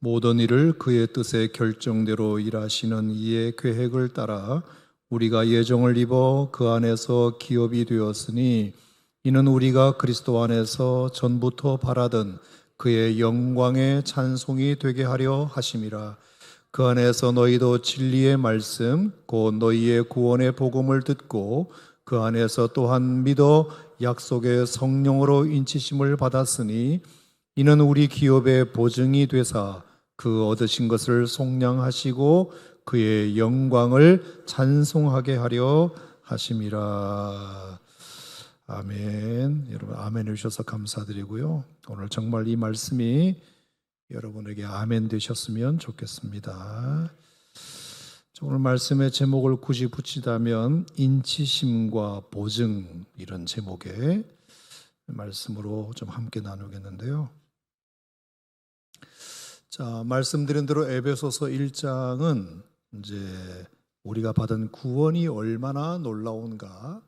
모든 일을 그의 뜻의 결정대로 일하시는 이의 계획을 따라 우리가 예정을 입어 그 안에서 기업이 되었으니 이는 우리가 그리스도 안에서 전부터 바라던 그의 영광의 찬송이 되게 하려 하심이라. 그 안에서 너희도 진리의 말씀 곧 너희의 구원의 복음을 듣고 그 안에서 또한 믿어 약속의 성령으로 인치심을 받았으니 이는 우리 기업의 보증이 되사 그 얻으신 것을 속량하시고 그의 영광을 찬송하게 하려 하심이라. 아멘. 여러분 아멘 해주셔서 감사드리고요. 오늘 정말 이 말씀이 여러분에게 아멘 되셨으면 좋겠습니다. 오늘 말씀의 제목을 굳이 붙이자면 인치심과 보증, 이런 제목의 말씀으로 좀 함께 나누겠는데요. 자, 말씀드린 대로 에베소서 1장은 이제 우리가 받은 구원이 얼마나 놀라운가,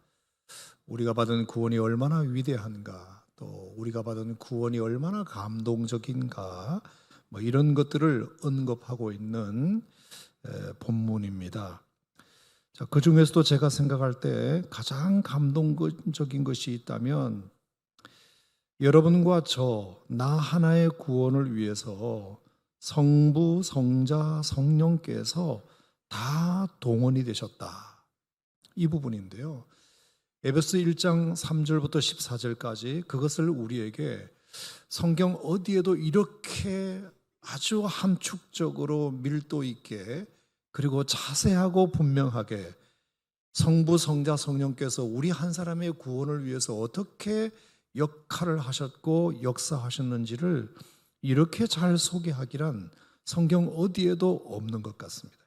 우리가 받은 구원이 얼마나 위대한가, 또 우리가 받은 구원이 얼마나 감동적인가, 이런 것들을 언급하고 있는 본문입니다. 자, 그 중에서도 제가 생각할 때 가장 감동적인 것이 있다면 여러분과 나 하나의 구원을 위해서 성부, 성자, 성령께서 다 동원이 되셨다, 이 부분인데요. 에베소 1장 3절부터 14절까지 그것을 우리에게 성경 어디에도 이렇게 아주 함축적으로 밀도 있게 그리고 자세하고 분명하게 성부, 성자, 성령께서 우리 한 사람의 구원을 위해서 어떻게 역할을 하셨고 역사하셨는지를 이렇게 잘 소개하기란 성경 어디에도 없는 것 같습니다.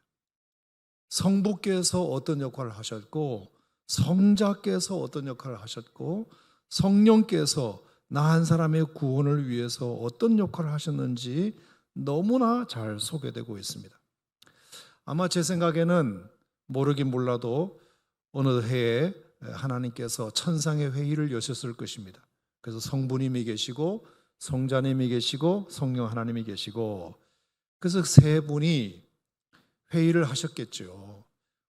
성부께서 어떤 역할을 하셨고 성자께서 어떤 역할을 하셨고 성령께서 나 한 사람의 구원을 위해서 어떤 역할을 하셨는지 너무나 잘 소개되고 있습니다. 아마 제 생각에는 모르긴 몰라도 어느 해에 하나님께서 천상의 회의를 여셨을 것입니다. 그래서 성부님이 계시고 성자님이 계시고 성령 하나님이 계시고, 그래서 세 분이 회의를 하셨겠죠.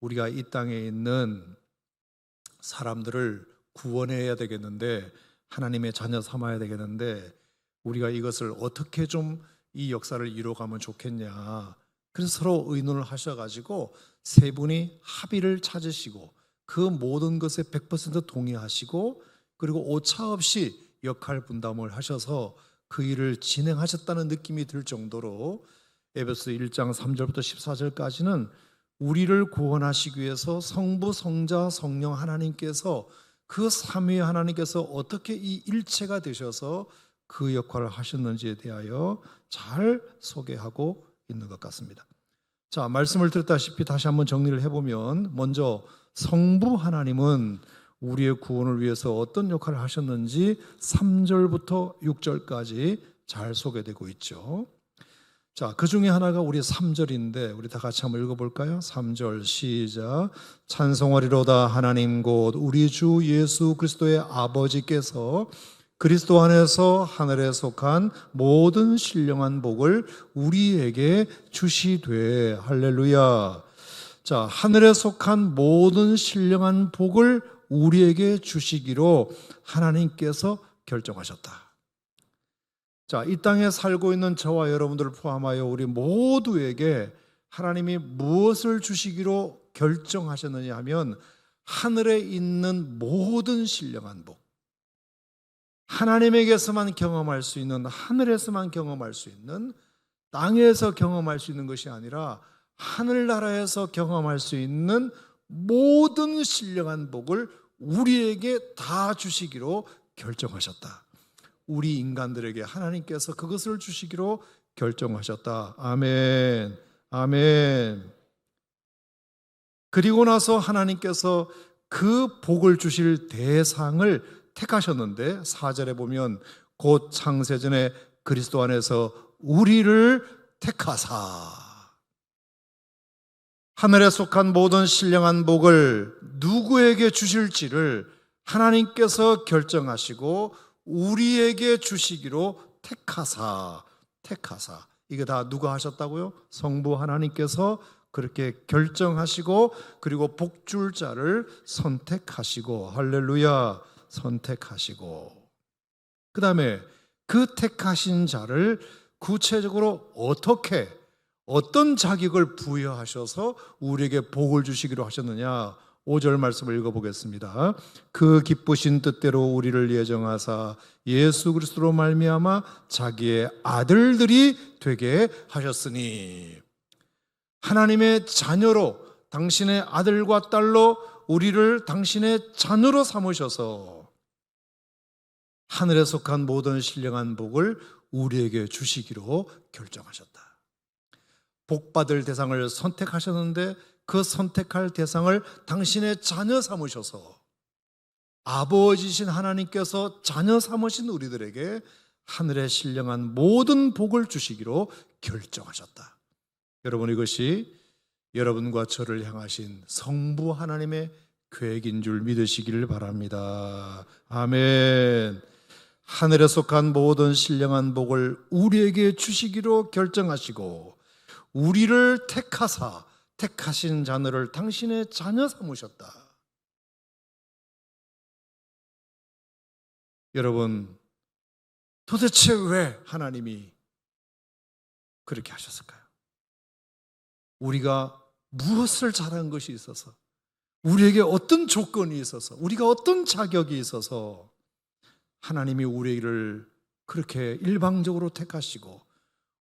우리가 이 땅에 있는 사람들을 구원해야 되겠는데, 하나님의 자녀 삼아야 되겠는데 우리가 이것을 어떻게 좀 이 역사를 이루어가면 좋겠냐. 그래서 서로 의논을 하셔가지고 세 분이 합의를 찾으시고 그 모든 것에 100% 동의하시고 그리고 오차 없이 역할 분담을 하셔서 그 일을 진행하셨다는 느낌이 들 정도로 에베소 1장 3절부터 14절까지는 우리를 구원하시기 위해서 성부, 성자, 성령 하나님께서 그 삼위의 하나님께서 어떻게 이 일체가 되셔서 그 역할을 하셨는지에 대하여 잘 소개하고 있는 것 같습니다. 자, 말씀을 들었다시피 다시 한번 정리를 해보면, 먼저 성부 하나님은 우리의 구원을 위해서 어떤 역할을 하셨는지 3절부터 6절까지 잘 소개되고 있죠. 자, 그 중에 하나가 우리 3절인데 우리 다 같이 한번 읽어볼까요? 3절 시작. 찬송하리로다 하나님 곧 우리 주 예수 그리스도의 아버지께서 그리스도 안에서 하늘에 속한 모든 신령한 복을 우리에게 주시되. 할렐루야. 자, 하늘에 속한 모든 신령한 복을 우리에게 주시기로 하나님께서 결정하셨다. 자, 이 땅에 살고 있는 저와 여러분들을 포함하여 우리 모두에게 하나님이 무엇을 주시기로 결정하셨느냐 하면 하늘에 있는 모든 신령한 복, 하나님에게서만 경험할 수 있는, 하늘에서만 경험할 수 있는, 땅에서 경험할 수 있는 것이 아니라 하늘나라에서 경험할 수 있는 모든 신령한 복을 우리에게 다 주시기로 결정하셨다. 우리 인간들에게 하나님께서 그것을 주시기로 결정하셨다. 아멘, 아멘. 그리고 나서 하나님께서 그 복을 주실 대상을 택하셨는데 4절에 보면 곧 창세전에 그리스도 안에서 우리를 택하사. 하늘에 속한 모든 신령한 복을 누구에게 주실지를 하나님께서 결정하시고 우리에게 주시기로 택하사. 이게 다 누가 하셨다고요? 성부 하나님께서 그렇게 결정하시고 그리고 복줄 자를 선택하시고, 할렐루야, 선택하시고, 그 다음에 그 택하신 자를 구체적으로 어떻게, 어떤 자격을 부여하셔서 우리에게 복을 주시기로 하셨느냐. 5절 말씀을 읽어보겠습니다. 그 기쁘신 뜻대로 우리를 예정하사 예수 그리스도로 말미암아 자기의 아들들이 되게 하셨으니, 하나님의 자녀로, 당신의 아들과 딸로 우리를 당신의 자녀로 삼으셔서 하늘에 속한 모든 신령한 복을 우리에게 주시기로 결정하셨다. 복받을 대상을 선택하셨는데 그 선택할 대상을 당신의 자녀 삼으셔서 아버지신 하나님께서 자녀 삼으신 우리들에게 하늘의 신령한 모든 복을 주시기로 결정하셨다. 여러분, 이것이 여러분과 저를 향하신 성부 하나님의 계획인 줄 믿으시기를 바랍니다. 아멘. 하늘에 속한 모든 신령한 복을 우리에게 주시기로 결정하시고 우리를 택하사 택하신 자녀를 당신의 자녀 삼으셨다. 여러분, 도대체 왜 하나님이 그렇게 하셨을까요? 우리가 무엇을 잘한 것이 있어서, 우리에게 어떤 조건이 있어서, 우리가 어떤 자격이 있어서 하나님이 우리를 그렇게 일방적으로 택하시고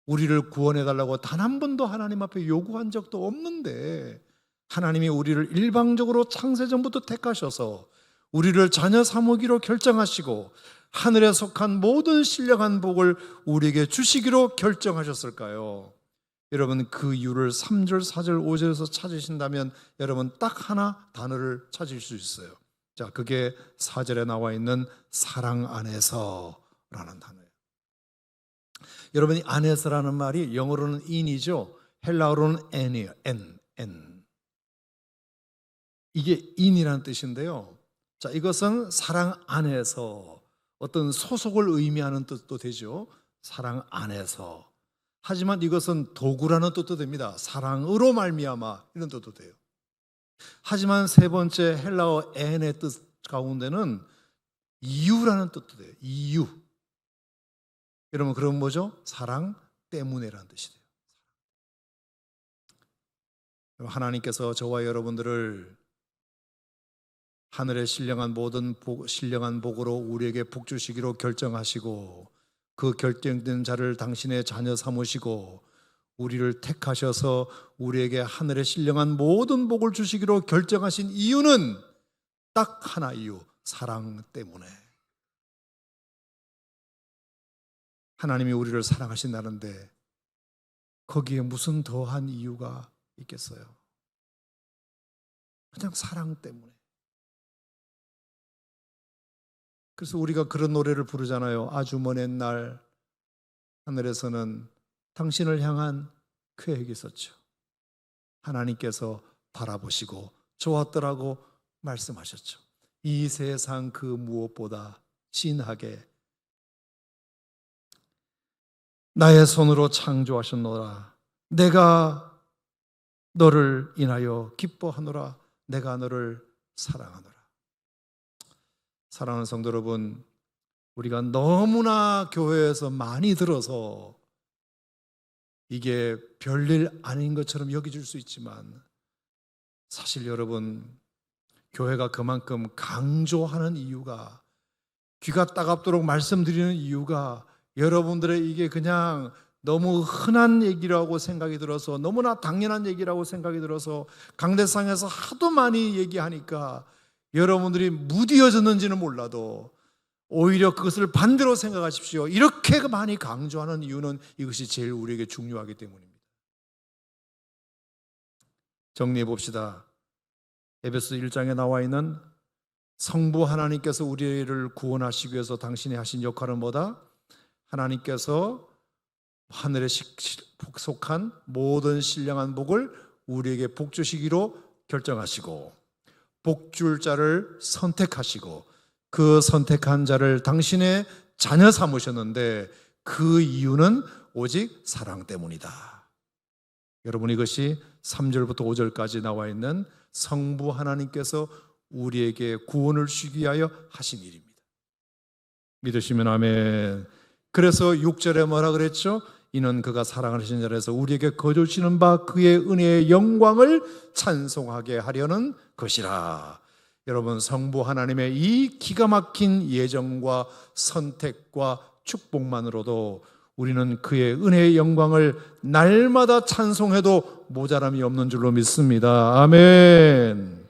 우리를 구원해달라고 단 한 번도 하나님 앞에 요구한 적도 없는데 하나님이 우리를 일방적으로 창세전부터 택하셔서 우리를 자녀 삼으기로 결정하시고 하늘에 속한 모든 신령한 복을 우리에게 주시기로 결정하셨을까요? 여러분, 그 이유를 3절, 4절, 5절에서 찾으신다면 여러분 딱 하나 단어를 찾을 수 있어요. 자, 그게 4절에 나와 있는 사랑 안에서라는 단어예요. 여러분이 안에서라는 말이 영어로는 in이죠. 헬라어로는 n이에요. n. 이게 in이라는 뜻인데요. 자, 이것은 사랑 안에서, 어떤 소속을 의미하는 뜻도 되죠. 사랑 안에서. 하지만 이것은 도구라는 뜻도 됩니다. 사랑으로 말미암아 이런 뜻도 돼요. 하지만 세 번째 헬라어 n의 뜻 가운데는 이유라는 뜻도 돼요. 이유. 여러분, 그럼 뭐죠? 사랑 때문에라는 뜻이 돼요. 하나님께서 저와 여러분들을 하늘의 신령한 모든 신령한 복으로 우리에게 복 주시기로 결정하시고 그 결정된 자를 당신의 자녀 삼으시고 우리를 택하셔서 우리에게 하늘의 신령한 모든 복을 주시기로 결정하신 이유는 딱 하나 이유, 사랑 때문에. 하나님이 우리를 사랑하신다는데 거기에 무슨 더한 이유가 있겠어요? 그냥 사랑 때문에. 그래서 우리가 그런 노래를 부르잖아요. 아주 먼 옛날 하늘에서는 당신을 향한 계획이 있었죠. 하나님께서 바라보시고 좋았더라고 말씀하셨죠. 이 세상 그 무엇보다 진하게 나의 손으로 창조하셨노라. 내가 너를 인하여 기뻐하노라. 내가 너를 사랑하노라. 사랑하는 성도 여러분, 우리가 너무나 교회에서 많이 들어서 이게 별일 아닌 것처럼 여겨질 수 있지만 사실 여러분, 교회가 그만큼 강조하는 이유가, 귀가 따갑도록 말씀드리는 이유가 여러분들의 이게 그냥 너무 흔한 얘기라고 생각이 들어서, 너무나 당연한 얘기라고 생각이 들어서 강대상에서 하도 많이 얘기하니까 여러분들이 무디어졌는지는 몰라도 오히려 그것을 반대로 생각하십시오. 이렇게 많이 강조하는 이유는 이것이 제일 우리에게 중요하기 때문입니다. 정리해 봅시다. 에베소 1장에 나와 있는 성부 하나님께서 우리를 구원하시기 위해서 당신이 하신 역할은 뭐다? 하나님께서 하늘에 속한 모든 신령한 복을 우리에게 복 주시기로 결정하시고 복줄 자를 선택하시고 그 선택한 자를 당신의 자녀 삼으셨는데 그 이유는 오직 사랑 때문이다. 여러분, 이것이 3절부터 5절까지 나와 있는 성부 하나님께서 우리에게 구원을 주기 위하여 하신 일입니다. 믿으시면 아멘. 그래서 6절에 뭐라 그랬죠? 이는 그가 사랑하신 자라서 우리에게 거저 주시는 바 그의 은혜의 영광을 찬송하게 하려는 것이라. 여러분, 성부 하나님의 이 기가 막힌 예정과 선택과 축복만으로도 우리는 그의 은혜의 영광을 날마다 찬송해도 모자람이 없는 줄로 믿습니다. 아멘.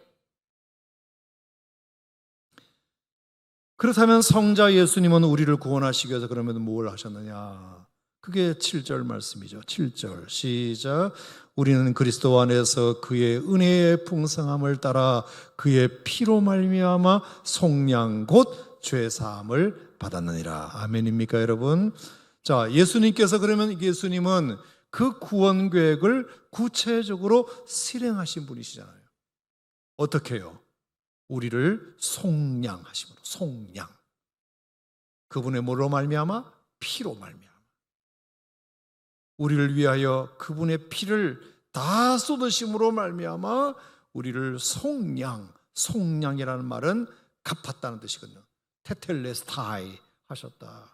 그렇다면 성자 예수님은 우리를 구원하시기 위해서 그러면 뭘 하셨느냐? 그게 7절 말씀이죠. 7절 시작. 우리는 그리스도 안에서 그의 은혜의 풍성함을 따라 그의 피로 말미암아 속량 곧 죄사함을 받았느니라. 아멘입니까, 여러분? 자, 예수님께서 그러면 예수님은 그 구원 계획을 구체적으로 실행하신 분이시잖아요. 어떻게 해요? 우리를 속량하심으로. 속량. 그분의 뭐로 말미암아? 피로 말미암아. 우리를 위하여 그분의 피를 다 쏟으심으로 말미암아 우리를 속량. 속량이라는 말은 갚았다는 뜻이거든요. 테텔레스타이 하셨다.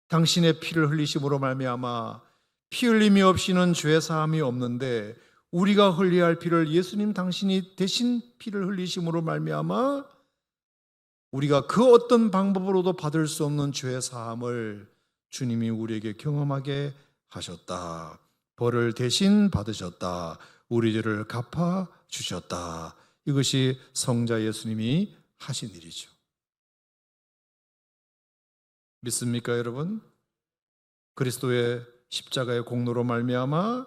당신의 피를 흘리심으로 말미암아 피 흘림이 없이는 죄 사함이 없는데 우리가 흘려야 할 피를 예수님 당신이 대신 피를 흘리심으로 말미암아 우리가 그 어떤 방법으로도 받을 수 없는 죄 사함을 주님이 우리에게 경험하게 하셨다. 벌을 대신 받으셨다. 우리 죄를 갚아 주셨다. 이것이 성자 예수님이 하신 일이죠. 믿습니까, 여러분? 그리스도의 십자가의 공로로 말미암아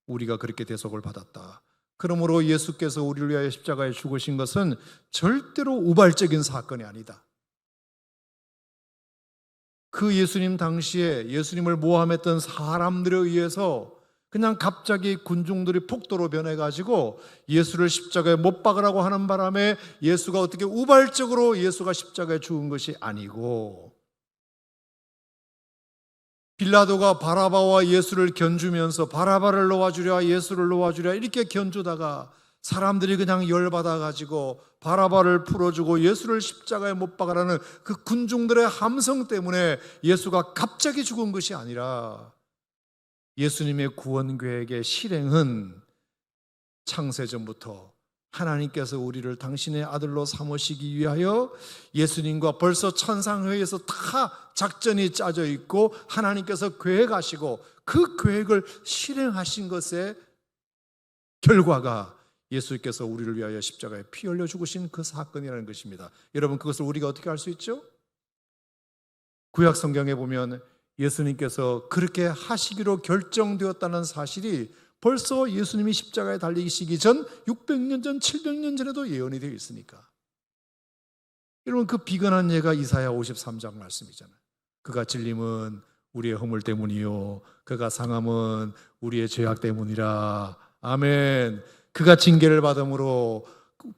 우리가 그렇게 대속을 받았다. 그러므로 예수께서 우리를 위하여 십자가에 죽으신 것은 절대로 우발적인 사건이 아니다. 그 예수님 당시에 예수님을 모함했던 사람들에 의해서 그냥 갑자기 군중들이 폭도로 변해가지고 예수를 십자가에 못 박으라고 하는 바람에 예수가 어떻게 우발적으로 예수가 십자가에 죽은 것이 아니고 빌라도가 바라바와 예수를 견주면서 바라바를 놓아주랴 예수를 놓아주랴 이렇게 견주다가 사람들이 그냥 열받아가지고 바라바를 풀어주고 예수를 십자가에 못 박으라는 그 군중들의 함성 때문에 예수가 갑자기 죽은 것이 아니라 예수님의 구원 계획의 실행은 창세전부터 하나님께서 우리를 당신의 아들로 삼으시기 위하여 예수님과 벌써 천상회에서 다 작전이 짜져 있고 하나님께서 계획하시고 그 계획을 실행하신 것의 결과가 예수께서 우리를 위하여 십자가에 피 흘려 죽으신 그 사건이라는 것입니다. 여러분, 그것을 우리가 어떻게 알 수 있죠? 구약 성경에 보면 예수님께서 그렇게 하시기로 결정되었다는 사실이 벌써 예수님이 십자가에 달리시기 전 600년 전, 700년 전에도 예언이 되어 있으니까. 여러분, 그 비근한 예가 이사야 53장 말씀이잖아요. 그가 찔림은 우리의 허물 때문이요 그가 상함은 우리의 죄악 때문이라. 아멘. 그가 징계를 받음으로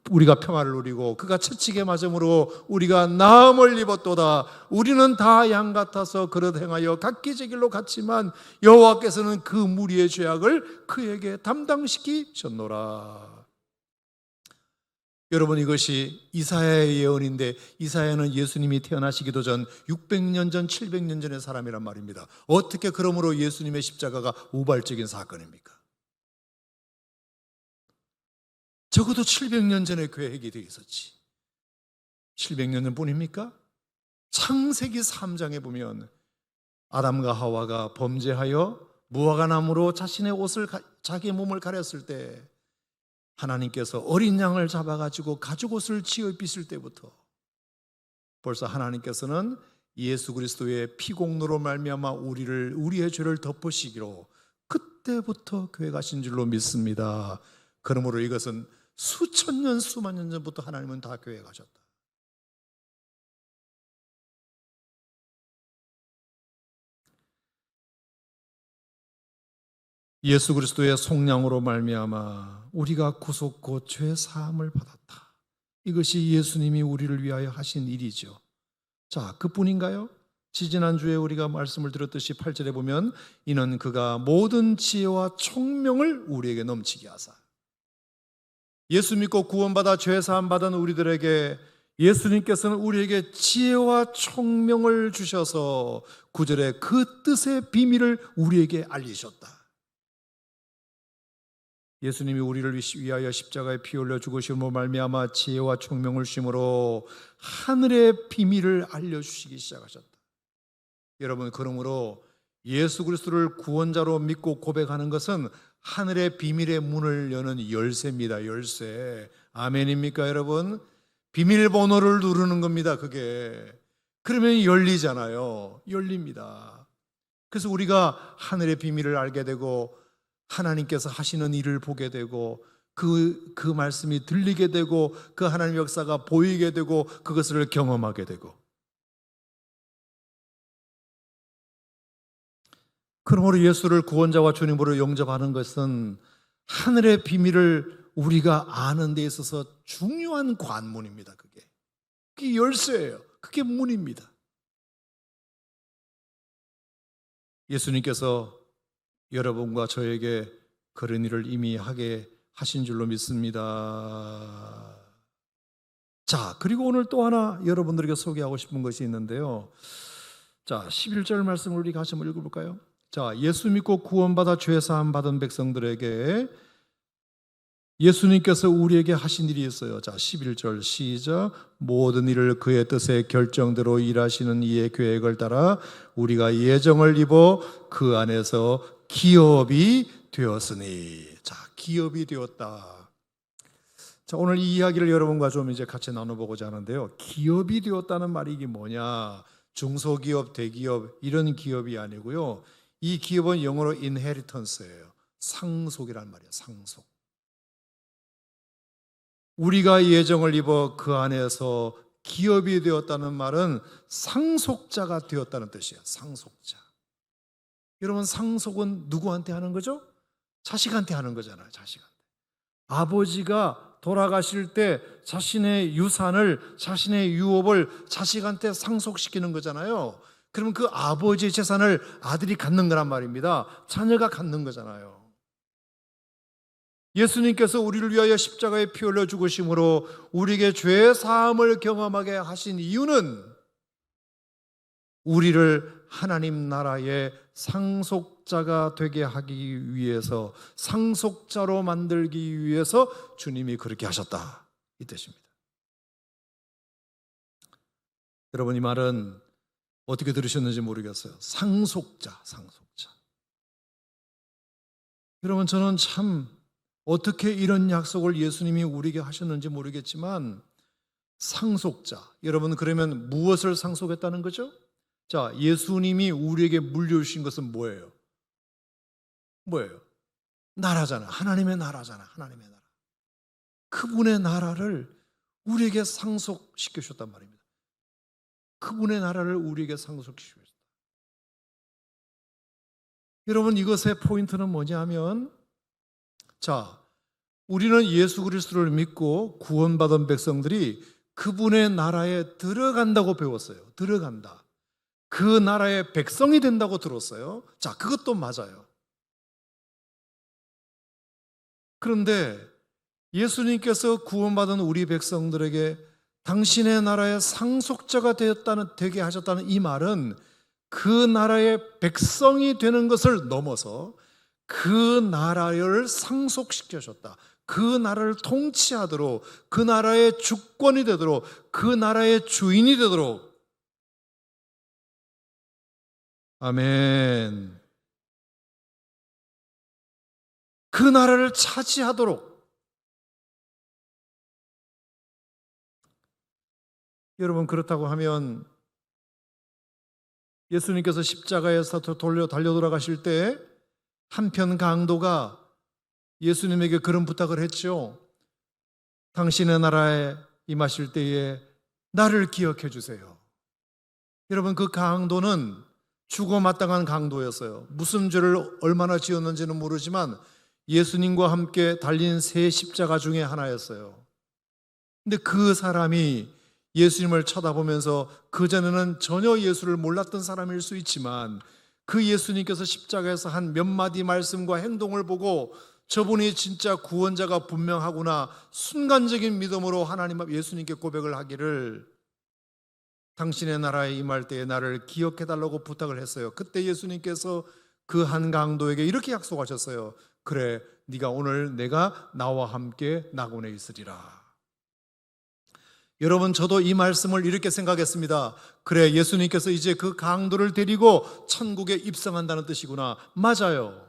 우리가 평화를 누리고 그가 채찍에 맞음으로 우리가 나음을 입었도다. 우리는 다 양 같아서 그릇 행하여 각기 제 길로 갔지만 여호와께서는 그 무리의 죄악을 그에게 담당시키셨노라. 여러분, 이것이 이사야의 예언인데 이사야는 예수님이 태어나시기도 전 600년 전 700년 전의 사람이란 말입니다. 어떻게 그러므로 예수님의 십자가가 우발적인 사건입니까? 적어도 700년 전에 계획이 되어 있었지. 700년 전뿐입니까? 창세기 3장에 보면 아담과 하와가 범죄하여 무화과나무로 자신의 옷을 자기의 몸을 가렸을 때 하나님께서 어린 양을 잡아가지고 가죽옷을 지어 입히실 때부터 벌써 하나님께서는 예수 그리스도의 피공로로 말미암아 우리의 죄를 덮으시기로 그때부터 계획하신 줄로 믿습니다. 그러므로 이것은 수천 년, 수만 년 전부터 하나님은 다 계획하셨다. 예수 그리스도의 속량으로 말미암아 우리가 구속 곧 죄 사함을 받았다. 이것이 예수님이 우리를 위하여 하신 일이죠. 자, 그뿐인가요? 지지난주에 우리가 말씀을 들었듯이 8절에 보면 이는 그가 모든 지혜와 총명을 우리에게 넘치게 하사. 예수 믿고 구원받아 죄사함 받은 우리들에게 예수님께서는 우리에게 지혜와 총명을 주셔서 9절에 그 뜻의 비밀을 우리에게 알리셨다. 예수님이 우리를 위하여 십자가에 피 흘려 죽으심으로 말미암아 지혜와 총명을 주심으로 하늘의 비밀을 알려주시기 시작하셨다. 여러분, 그러므로 예수 그리스도를 구원자로 믿고 고백하는 것은 하늘의 비밀의 문을 여는 열쇠입니다. 열쇠. 아멘입니까 여러분? 비밀번호를 누르는 겁니다. 그게. 그러면 열리잖아요. 열립니다. 그래서 우리가 하늘의 비밀을 알게 되고 하나님께서 하시는 일을 보게 되고 그 말씀이 들리게 되고 그 하나님의 역사가 보이게 되고 그것을 경험하게 되고. 그러므로 예수를 구원자와 주님으로 영접하는 것은 하늘의 비밀을 우리가 아는 데 있어서 중요한 관문입니다. 그게 열쇠예요. 그게 문입니다. 예수님께서 여러분과 저에게 그런 일을 이미 하게 하신 줄로 믿습니다. 자, 그리고 오늘 또 하나 여러분들에게 소개하고 싶은 것이 있는데요. 자, 11절 말씀을 우리가 같이 한번 읽어볼까요? 자, 예수 믿고 구원받아 죄사함 받은 백성들에게 예수님께서 우리에게 하신 일이 있어요. 자, 11절 시작. 모든 일을 그의 뜻의 결정대로 일하시는 이의 계획을 따라 우리가 예정을 입어 그 안에서 기업이 되었으니. 자, 기업이 되었다. 자, 오늘 이 이야기를 여러분과 좀 이제 같이 나눠보고자 하는데요. 기업이 되었다는 말이 이게 뭐냐? 중소기업, 대기업 이런 기업이 아니고요. 이 기업은 영어로 inheritance예요. 상속이란 말이에요. 상속. 우리가 예정을 입어 그 안에서 기업이 되었다는 말은 상속자가 되었다는 뜻이에요. 상속자. 여러분, 상속은 누구한테 하는 거죠? 자식한테 하는 거잖아요. 자식한테. 아버지가 돌아가실 때 자신의 유산을, 자신의 유업을 자식한테 상속시키는 거잖아요. 그러면 그 아버지의 재산을 아들이 갖는 거란 말입니다. 자녀가 갖는 거잖아요. 예수님께서 우리를 위하여 십자가에 피 흘려 죽으심으로 우리에게 죄 사함을 경험하게 하신 이유는 우리를 하나님 나라의 상속자가 되게 하기 위해서, 상속자로 만들기 위해서 주님이 그렇게 하셨다, 이 뜻입니다. 여러분, 이 말은 어떻게 들으셨는지 모르겠어요. 상속자, 상속자. 여러분, 저는 참 어떻게 이런 약속을 예수님이 우리에게 하셨는지 모르겠지만 상속자, 여러분 그러면 무엇을 상속했다는 거죠? 자, 예수님이 우리에게 물려주신 것은 뭐예요? 뭐예요? 나라잖아. 하나님의 나라잖아. 하나님의 나라. 그분의 나라를 우리에게 상속시켜 주셨단 말입니다. 그분의 나라를 우리에게 상속시켜 주셨다. 여러분, 이것의 포인트는 뭐냐면, 자, 우리는 예수 그리스도를 믿고 구원받은 백성들이 그분의 나라에 들어간다고 배웠어요. 들어간다. 그 나라의 백성이 된다고 들었어요. 자, 그것도 맞아요. 그런데 예수님께서 구원받은 우리 백성들에게 당신의 나라의 상속자가 되게 하셨다는 이 말은 그 나라의 백성이 되는 것을 넘어서 그 나라를 상속시켜줬다. 그 나라를 통치하도록, 그 나라의 주권이 되도록, 그 나라의 주인이 되도록. 아멘. 그 나라를 차지하도록. 여러분, 그렇다고 하면 예수님께서 십자가에서 달려 돌아가실 때 한편 강도가 예수님에게 그런 부탁을 했죠. 당신의 나라에 임하실 때에 나를 기억해 주세요. 여러분, 그 강도는 죽어 마땅한 강도였어요. 무슨 죄를 얼마나 지었는지는 모르지만 예수님과 함께 달린 세 십자가 중에 하나였어요. 근데 그 사람이 예수님을 쳐다보면서 그전에는 전혀 예수를 몰랐던 사람일 수 있지만 그 예수님께서 십자가에서 한 몇 마디 말씀과 행동을 보고 저분이 진짜 구원자가 분명하구나, 순간적인 믿음으로 하나님 앞 예수님께 고백을 하기를, 당신의 나라에 임할 때에 나를 기억해달라고 부탁을 했어요. 그때 예수님께서 그 한 강도에게 이렇게 약속하셨어요. 그래, 네가 오늘 내가 나와 함께 낙원에 있으리라. 여러분, 저도 이 말씀을 이렇게 생각했습니다. 그래, 예수님께서 이제 그 강도를 데리고 천국에 입성한다는 뜻이구나. 맞아요.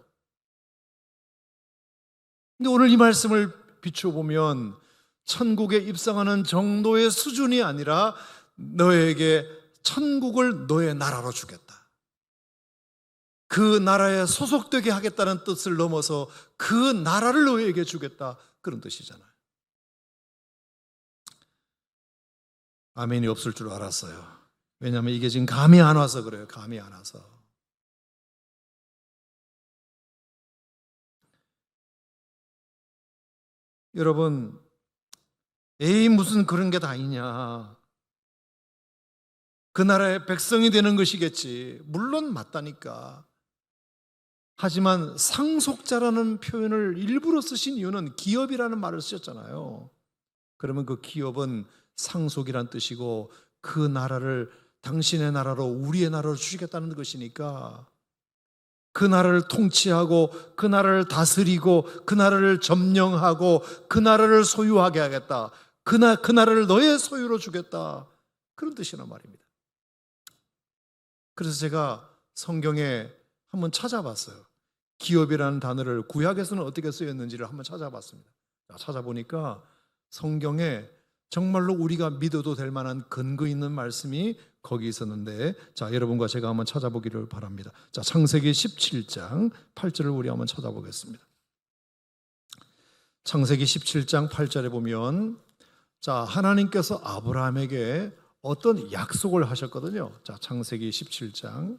근데 오늘 이 말씀을 비춰보면 천국에 입성하는 정도의 수준이 아니라 너에게 천국을 너의 나라로 주겠다, 그 나라에 소속되게 하겠다는 뜻을 넘어서 그 나라를 너에게 주겠다, 그런 뜻이잖아요. 아멘이 없을 줄 알았어요. 왜냐하면 이게 지금 감이 안 와서 그래요. 감이 안 와서. 여러분, 에이 무슨 그런 게 다 있냐, 그 나라의 백성이 되는 것이겠지. 물론 맞다니까. 하지만 상속자라는 표현을 일부러 쓰신 이유는 기업이라는 말을 쓰셨잖아요. 그러면 그 기업은 상속이란 뜻이고 그 나라를 당신의 나라로, 우리의 나라로 주시겠다는 것이니까 그 나라를 통치하고 그 나라를 다스리고 그 나라를 점령하고 그 나라를 소유하게 하겠다, 그 나라를 너의 소유로 주겠다, 그런 뜻이란 말입니다. 그래서 제가 성경에 한번 찾아봤어요. 기업이라는 단어를 구약에서는 어떻게 쓰였는지를 한번 찾아봤습니다. 찾아보니까 성경에 정말로 우리가 믿어도 될 만한 근거 있는 말씀이 거기 있었는데, 자, 여러분과 제가 한번 찾아보기를 바랍니다. 자, 창세기 17장 8절을 우리 한번 찾아보겠습니다. 창세기 17장 8절에 보면, 자, 하나님께서 아브라함에게 어떤 약속을 하셨거든요. 자, 창세기 17장.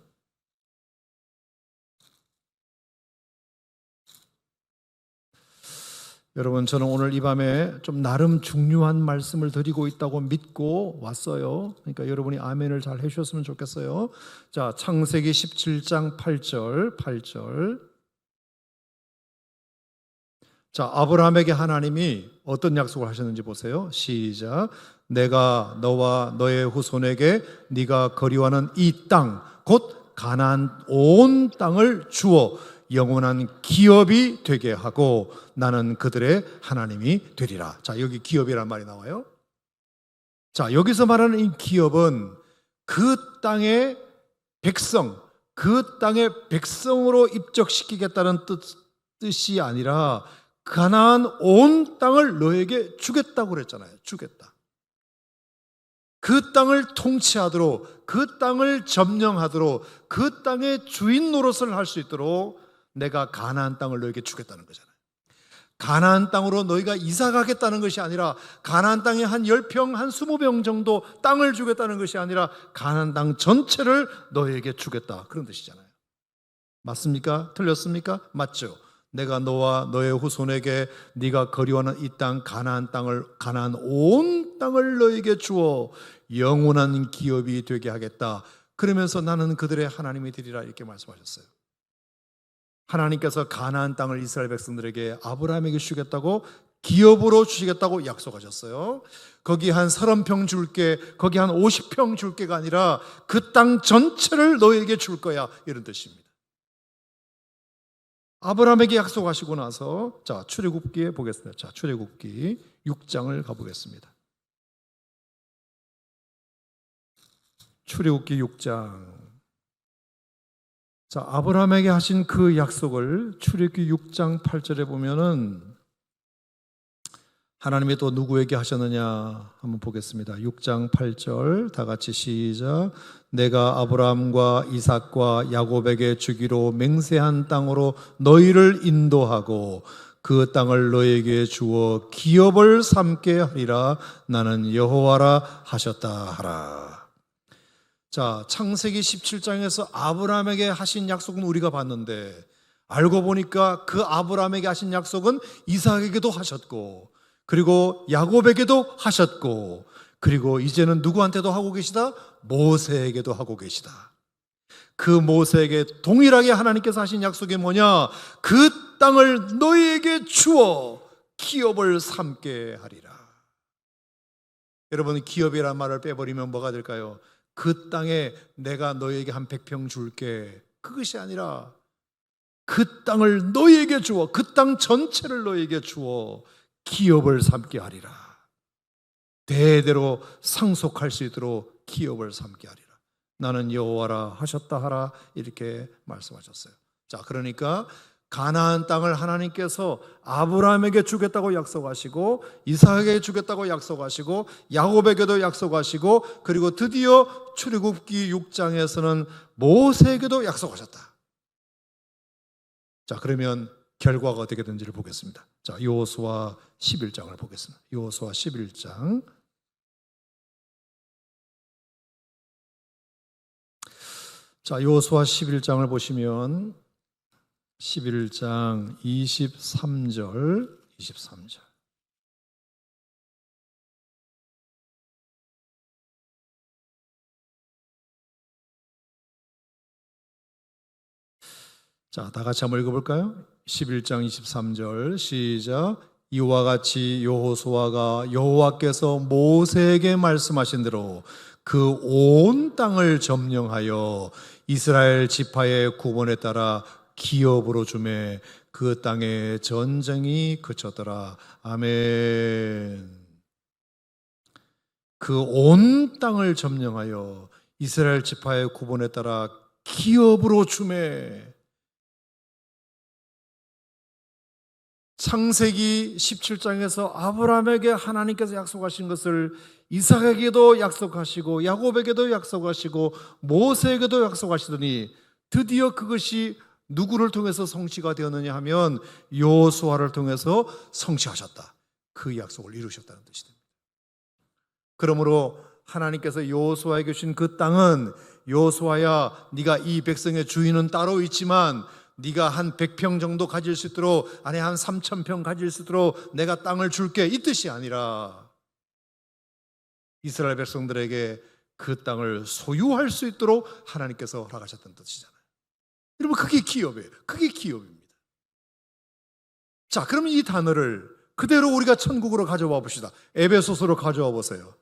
여러분, 저는 오늘 이 밤에 좀 나름 중요한 말씀을 드리고 있다고 믿고 왔어요. 그러니까 여러분이 아멘을 잘 해주셨으면 좋겠어요. 자, 창세기 17장 8절. 자, 아브라함에게 하나님이 어떤 약속을 하셨는지 보세요. 시작. 내가 너와 너의 후손에게 네가 거류하는 이 땅, 곧 가나안 온 땅을 주어 영원한 기업이 되게 하고 나는 그들의 하나님이 되리라. 자, 여기 기업이란 말이 나와요. 자, 여기서 말하는 이 기업은 그 땅의 백성, 그 땅의 백성으로 입적시키겠다는 뜻이 아니라 가나안 온 땅을 너에게 주겠다고 그랬잖아요. 주겠다. 그 땅을 통치하도록, 그 땅을 점령하도록, 그 땅의 주인 노릇을 할 수 있도록 내가 가나안 땅을 너에게 주겠다는 거잖아요. 가나안 땅으로 너희가 이사 가겠다는 것이 아니라 가나안 땅에 한 10평, 한 20평 정도 땅을 주겠다는 것이 아니라 가나안 땅 전체를 너희에게 주겠다, 그런 뜻이잖아요. 맞습니까? 틀렸습니까? 맞죠? 내가 너와 너의 후손에게 네가 거류하는 이 땅 가나안 온 땅을 너에게 주어 영원한 기업이 되게 하겠다. 그러면서 나는 그들의 하나님이 되리라, 이렇게 말씀하셨어요. 하나님께서 가나안 땅을 이스라엘 백성들에게 아브라함에게 주겠다고, 기업으로 주시겠다고 약속하셨어요. 거기 한 30평 줄게, 거기 한 50평 줄게가 아니라 그 땅 전체를 너에게 줄 거야, 이런 뜻입니다. 아브라함에게 약속하시고 나서, 자, 출애굽기에 보겠습니다. 자, 출애굽기 6장을 가보겠습니다. 출애굽기 6장. 자, 아브라함에게 하신 그 약속을 출애굽기 6장 8절에 보면은 하나님이 또 누구에게 하셨느냐 한번 보겠습니다. 6장 8절 다 같이 시작. 내가 아브라함과 이삭과 야곱에게 주기로 맹세한 땅으로 너희를 인도하고 그 땅을 너희에게 주어 기업을 삼게 하리라. 나는 여호와라 하셨다 하라. 자, 창세기 17장에서 아브라함에게 하신 약속은 우리가 봤는데, 알고 보니까 그 아브라함에게 하신 약속은 이삭에게도 하셨고, 그리고 야곱에게도 하셨고, 그리고 이제는 누구한테도 하고 계시다? 모세에게도 하고 계시다. 그 모세에게 동일하게 하나님께서 하신 약속이 뭐냐? 그 땅을 너희에게 주어 기업을 삼게 하리라. 여러분, 기업이란 말을 빼버리면 뭐가 될까요? 그 땅에 내가 너희에게 한 100평 줄게, 그것이 아니라 그 땅을 너희에게 주어, 그 땅 전체를 너희에게 주어 기업을 삼게 하리라. 대대로 상속할 수 있도록 기업을 삼게 하리라. 나는 여호와라 하셨다 하라, 이렇게 말씀하셨어요. 자, 그러니까 가나안 땅을 하나님께서 아브라함에게 주겠다고 약속하시고, 이삭에게 주겠다고 약속하시고, 야곱에게도 약속하시고, 그리고 드디어 출애굽기 6장에서는 모세에게도 약속하셨다. 자, 그러면 결과가 어떻게 되는지를 보겠습니다. 자, 여호수아 11장을 보겠습니다. 여호수아 11장. 자, 여호수아 11장을 보시면 11장 23절. 자, 다 같이 한번 읽어볼까요? 11장 23절 시작. 이와 같이 여호수아가 여호와께서 모세에게 말씀하신 대로 그 온 땅을 점령하여 이스라엘 지파의 구분에 따라 기업으로 주매 그 땅에 전쟁이 그쳤더라. 아멘. 그 온 땅을 점령하여 이스라엘 지파의 구분에 따라 기업으로 주매. 창세기 17장에서 아브라함에게 하나님께서 약속하신 것을 이삭에게도 약속하시고 야곱에게도 약속하시고 모세에게도 약속하시더니 드디어 그것이 누구를 통해서 성취가 되었느냐 하면 여호수아를 통해서 성취하셨다. 그 약속을 이루셨다는 뜻이 됩니다. 그러므로 하나님께서 여호수아에게 주신 그 땅은 여호수아야, 네가 이 백성의 주인은 따로 있지만 네가 한 100평 정도 가질 수 있도록, 아니 한 3000평 가질 수 있도록 내가 땅을 줄게, 이 뜻이 아니라 이스라엘 백성들에게 그 땅을 소유할 수 있도록 하나님께서 허락하셨다는 뜻이잖아요. 여러분, 그게 기업이에요. 그게 기업입니다. 자, 그러면 이 단어를 그대로 우리가 천국으로 가져와 봅시다. 에베소서로 가져와 보세요.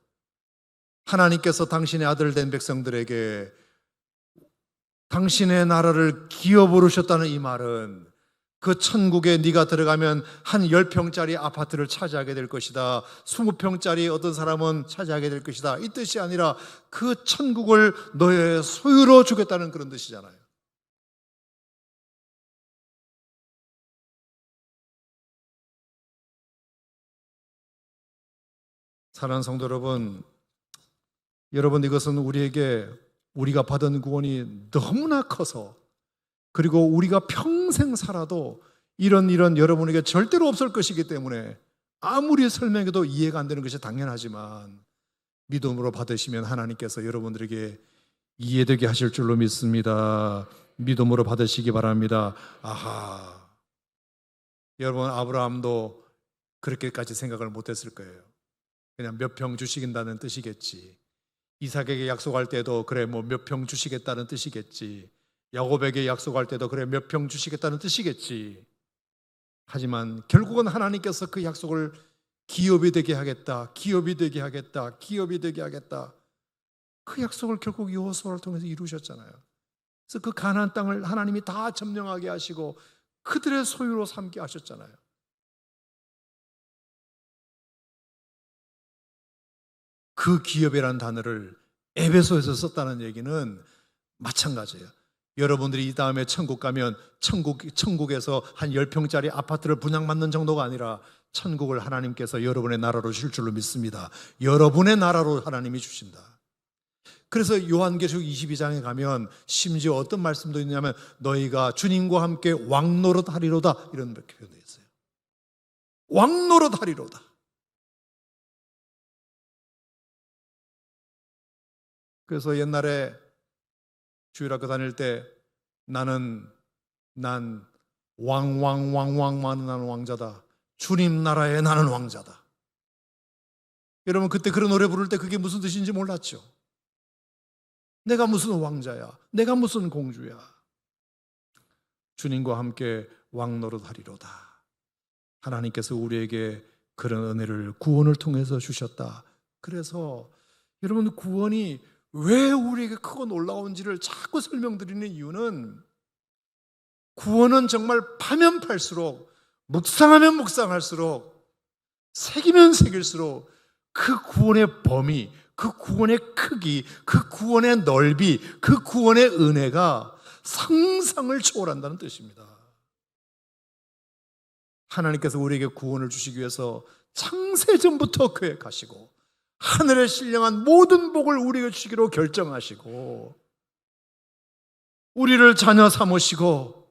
하나님께서 당신의 아들 된 백성들에게 당신의 나라를 기업으로 주셨다는 이 말은 그 천국에 네가 들어가면 한 10평짜리 아파트를 차지하게 될 것이다, 20평짜리 어떤 사람은 차지하게 될 것이다, 이 뜻이 아니라 그 천국을 너의 소유로 주겠다는 그런 뜻이잖아요. 사랑하는 성도 여러분, 이것은 우리가 받은 구원이 너무나 커서, 그리고 우리가 평생 살아도 이런 여러분에게 절대로 없을 것이기 때문에 아무리 설명해도 이해가 안 되는 것이 당연하지만 믿음으로 받으시면 하나님께서 여러분들에게 이해되게 하실 줄로 믿습니다. 믿음으로 받으시기 바랍니다. 아하, 여러분, 아브라함도 그렇게까지 생각을 못했을 거예요. 그냥 몇 평 주시긴다는 뜻이겠지. 이삭에게 약속할 때도 그래 뭐 몇 평 주시겠다는 뜻이겠지. 야곱에게 약속할 때도 그래 몇 평 주시겠다는 뜻이겠지. 하지만 결국은 하나님께서 그 약속을 기업이 되게 하겠다, 기업이 되게 하겠다, 기업이 되게 하겠다, 그 약속을 결국 여호수아를 통해서 이루셨잖아요. 그래서 그 가나안 땅을 하나님이 다 점령하게 하시고 그들의 소유로 삼게 하셨잖아요. 그 기업이라는 단어를 에베소에서 썼다는 얘기는 마찬가지예요. 여러분들이 이 다음에 천국 가면 천국에서 한 10평짜리 아파트를 분양받는 정도가 아니라 천국을 하나님께서 여러분의 나라로 주실 줄로 믿습니다. 여러분의 나라로 하나님이 주신다. 그래서 요한계시록 22장에 가면 심지어 어떤 말씀도 있냐면 너희가 주님과 함께 왕노릇 하리로다, 이런 표현이 있어요. 왕노릇 하리로다. 그래서 옛날에 주일학교 다닐 때 난 왕왕왕왕 많은 나는 왕자다, 주님 나라에 나는 왕자다, 여러분 그때 그런 노래 부를 때 그게 무슨 뜻인지 몰랐죠. 내가 무슨 왕자야, 내가 무슨 공주야. 주님과 함께 왕노릇하리로다. 하나님께서 우리에게 그런 은혜를 구원을 통해서 주셨다. 그래서 여러분 구원이 왜 우리에게 크고 놀라운지를 자꾸 설명드리는 이유는, 구원은 정말 파면 팔수록, 묵상하면 묵상할수록, 새기면 새길수록 그 구원의 범위, 그 구원의 크기, 그 구원의 넓이, 그 구원의 은혜가 상상을 초월한다는 뜻입니다. 하나님께서 우리에게 구원을 주시기 위해서 창세전부터 계획하시고 하늘에 신령한 모든 복을 우리에게 주시기로 결정하시고 우리를 자녀 삼으시고,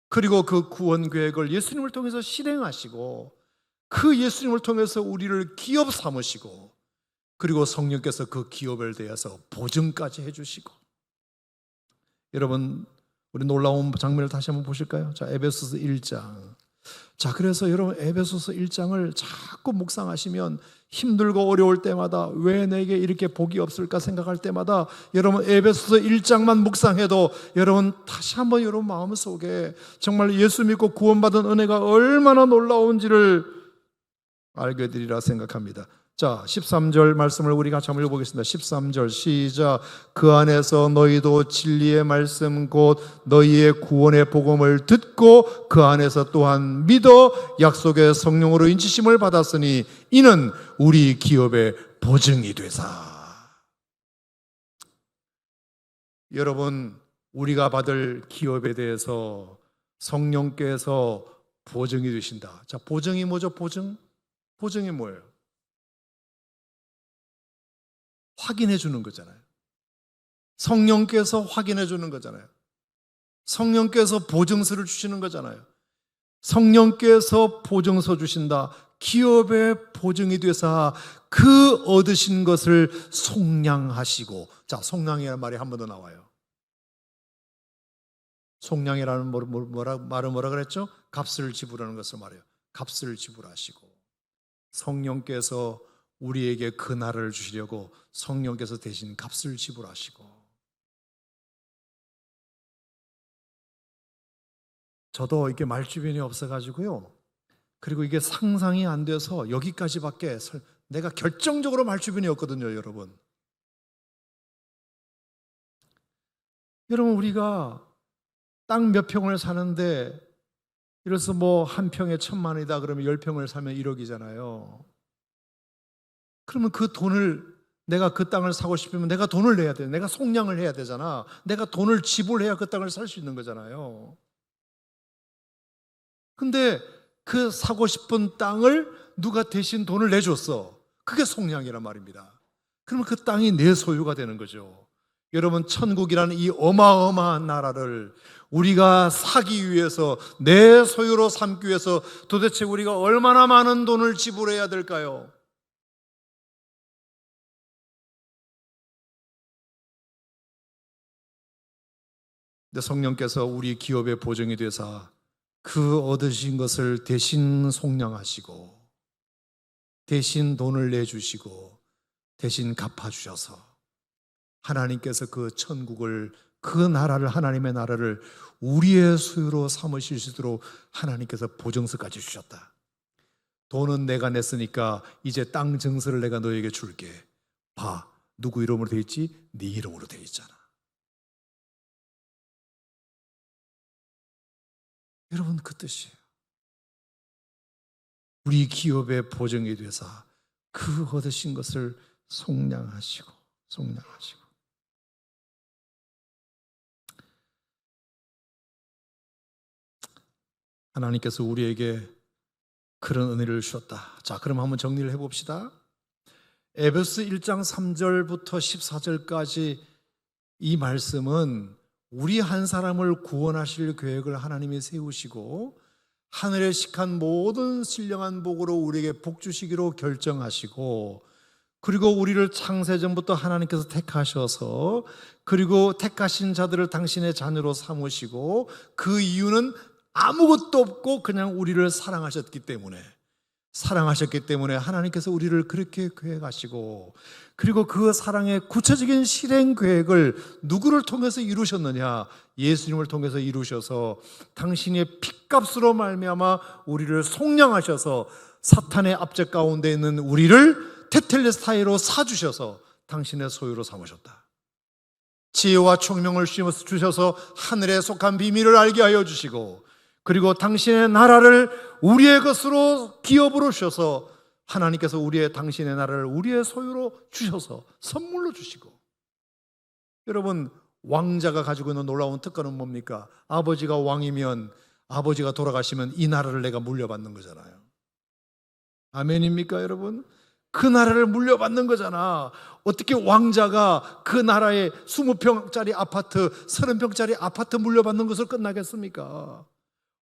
그리고 그 구원 계획을 예수님을 통해서 실행하시고, 그 예수님을 통해서 우리를 기업 삼으시고, 그리고 성령께서 그 기업에 대해서 보증까지 해주시고. 여러분 우리 놀라운 장면을 다시 한번 보실까요? 자, 에베소서 1장. 자, 그래서 여러분 에베소서 1장을 자꾸 묵상하시면 힘들고 어려울 때마다 왜 내게 이렇게 복이 없을까 생각할 때마다 여러분 에베소서 1장만 묵상해도 여러분 다시 한번 여러분 마음속에 정말 예수 믿고 구원받은 은혜가 얼마나 놀라운지를 알게 되리라 생각합니다. 자, 13절 말씀을 우리 같이 한번 읽어보겠습니다. 13절 시작. 그 안에서 너희도 진리의 말씀 곧 너희의 구원의 복음을 듣고 그 안에서 또한 믿어 약속의 성령으로 인치심을 받았으니 이는 우리 기업의 보증이 되사. 여러분 우리가 받을 기업에 대해서 성령께서 보증이 되신다. 자, 보증이 뭐죠? 보증이 뭐예요? 확인해 주는 거잖아요. 성령께서 확인해 주는 거잖아요. 성령께서 보증서를 주시는 거잖아요. 성령께서 보증서 주신다. 기업의 보증이 되사 그 얻으신 것을 속량하시고. 자, 속량이라는 말이 한 번 더 나와요. 속량이라는 말은 뭐라 그랬죠? 값을 지불하는 것을 말해요. 값을 지불하시고. 성령께서 우리에게 그 나라를 주시려고 성령께서 대신 값을 지불하시고. 저도 이게 말주변이 없어가지고요, 그리고 이게 상상이 안 돼서 여기까지밖에 내가 결정적으로 말주변이 없거든요. 여러분 우리가 땅 몇 평을 사는데, 이래서 뭐 한 평에 1,000만 원이다 그러면 10평을 사면 1억이잖아요. 그러면 그 돈을, 내가 그 땅을 사고 싶으면 내가 돈을 내야 돼. 내가 속량을 해야 되잖아. 내가 돈을 지불해야 그 땅을 살 수 있는 거잖아요. 근데 그 사고 싶은 땅을 누가 대신 돈을 내줬어. 그게 속량이란 말입니다. 그러면 그 땅이 내 소유가 되는 거죠. 여러분 천국이라는 이 어마어마한 나라를 우리가 사기 위해서, 내 소유로 삼기 위해서 도대체 우리가 얼마나 많은 돈을 지불해야 될까요? 근데 성령께서 우리 기업의 보증이 되사 그 얻으신 것을 대신 속량하시고, 대신 돈을 내주시고, 대신 갚아주셔서 하나님께서 그 천국을, 그 나라를, 하나님의 나라를 우리의 소유로 삼으실 수 있도록 하나님께서 보증서까지 주셨다. 돈은 내가 냈으니까 이제 땅 증서를 내가 너에게 줄게. 봐, 누구 이름으로 돼 있지? 네 이름으로 돼 있잖아. 여러분 그 뜻이에요. 우리 기업의 보증이 되사 그 얻으신 것을 속량하시고. 하나님께서 우리에게 그런 은혜를 주셨다. 자, 그럼 한번 정리를 해봅시다. 에베소 1장 3절부터 14절까지 이 말씀은 우리 한 사람을 구원하실 계획을 하나님이 세우시고 하늘에 식한 모든 신령한 복으로 우리에게 복 주시기로 결정하시고, 그리고 우리를 창세전부터 하나님께서 택하셔서, 그리고 택하신 자들을 당신의 자녀로 삼으시고, 그 이유는 아무것도 없고 그냥 우리를 사랑하셨기 때문에, 사랑하셨기 때문에 하나님께서 우리를 그렇게 계획하시고, 그리고 그 사랑의 구체적인 실행 계획을 누구를 통해서 이루셨느냐? 예수님을 통해서 이루셔서 당신의 핏값으로 말미암아 우리를 속량하셔서 사탄의 압제 가운데 있는 우리를 테텔레스타이로 사주셔서 당신의 소유로 삼으셨다. 지혜와 총명을 주셔서 하늘에 속한 비밀을 알게 하여 주시고, 그리고 당신의 나라를 우리의 것으로 기업으로 주셔서 하나님께서 당신의 나라를 우리의 소유로 주셔서 선물로 주시고, 여러분, 왕자가 가지고 있는 놀라운 특권은 뭡니까? 아버지가 왕이면, 아버지가 돌아가시면 이 나라를 내가 물려받는 거잖아요. 아멘입니까, 여러분? 그 나라를 물려받는 거잖아. 어떻게 왕자가 그 나라의 20평짜리 아파트, 30평짜리 아파트 물려받는 것을 끝나겠습니까?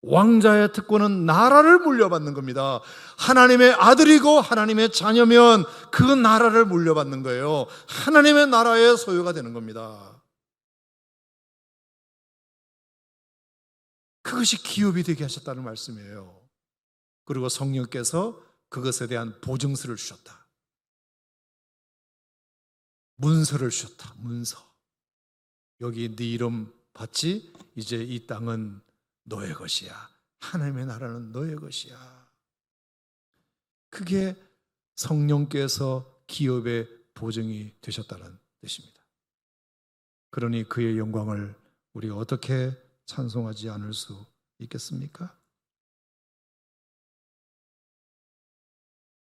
왕자의 특권은 나라를 물려받는 겁니다. 하나님의 아들이고 하나님의 자녀면 그 나라를 물려받는 거예요. 하나님의 나라의 소유가 되는 겁니다. 그것이 기업이 되게 하셨다는 말씀이에요. 그리고 성령께서 그것에 대한 보증서를 주셨다. 문서를 주셨다. 문서. 여기 네 이름 봤지? 이제 이 땅은 너의 것이야. 하나님의 나라는 너의 것이야. 그게 성령께서 기업의 보증이 되셨다는 뜻입니다. 그러니 그의 영광을 우리가 어떻게 찬송하지 않을 수 있겠습니까?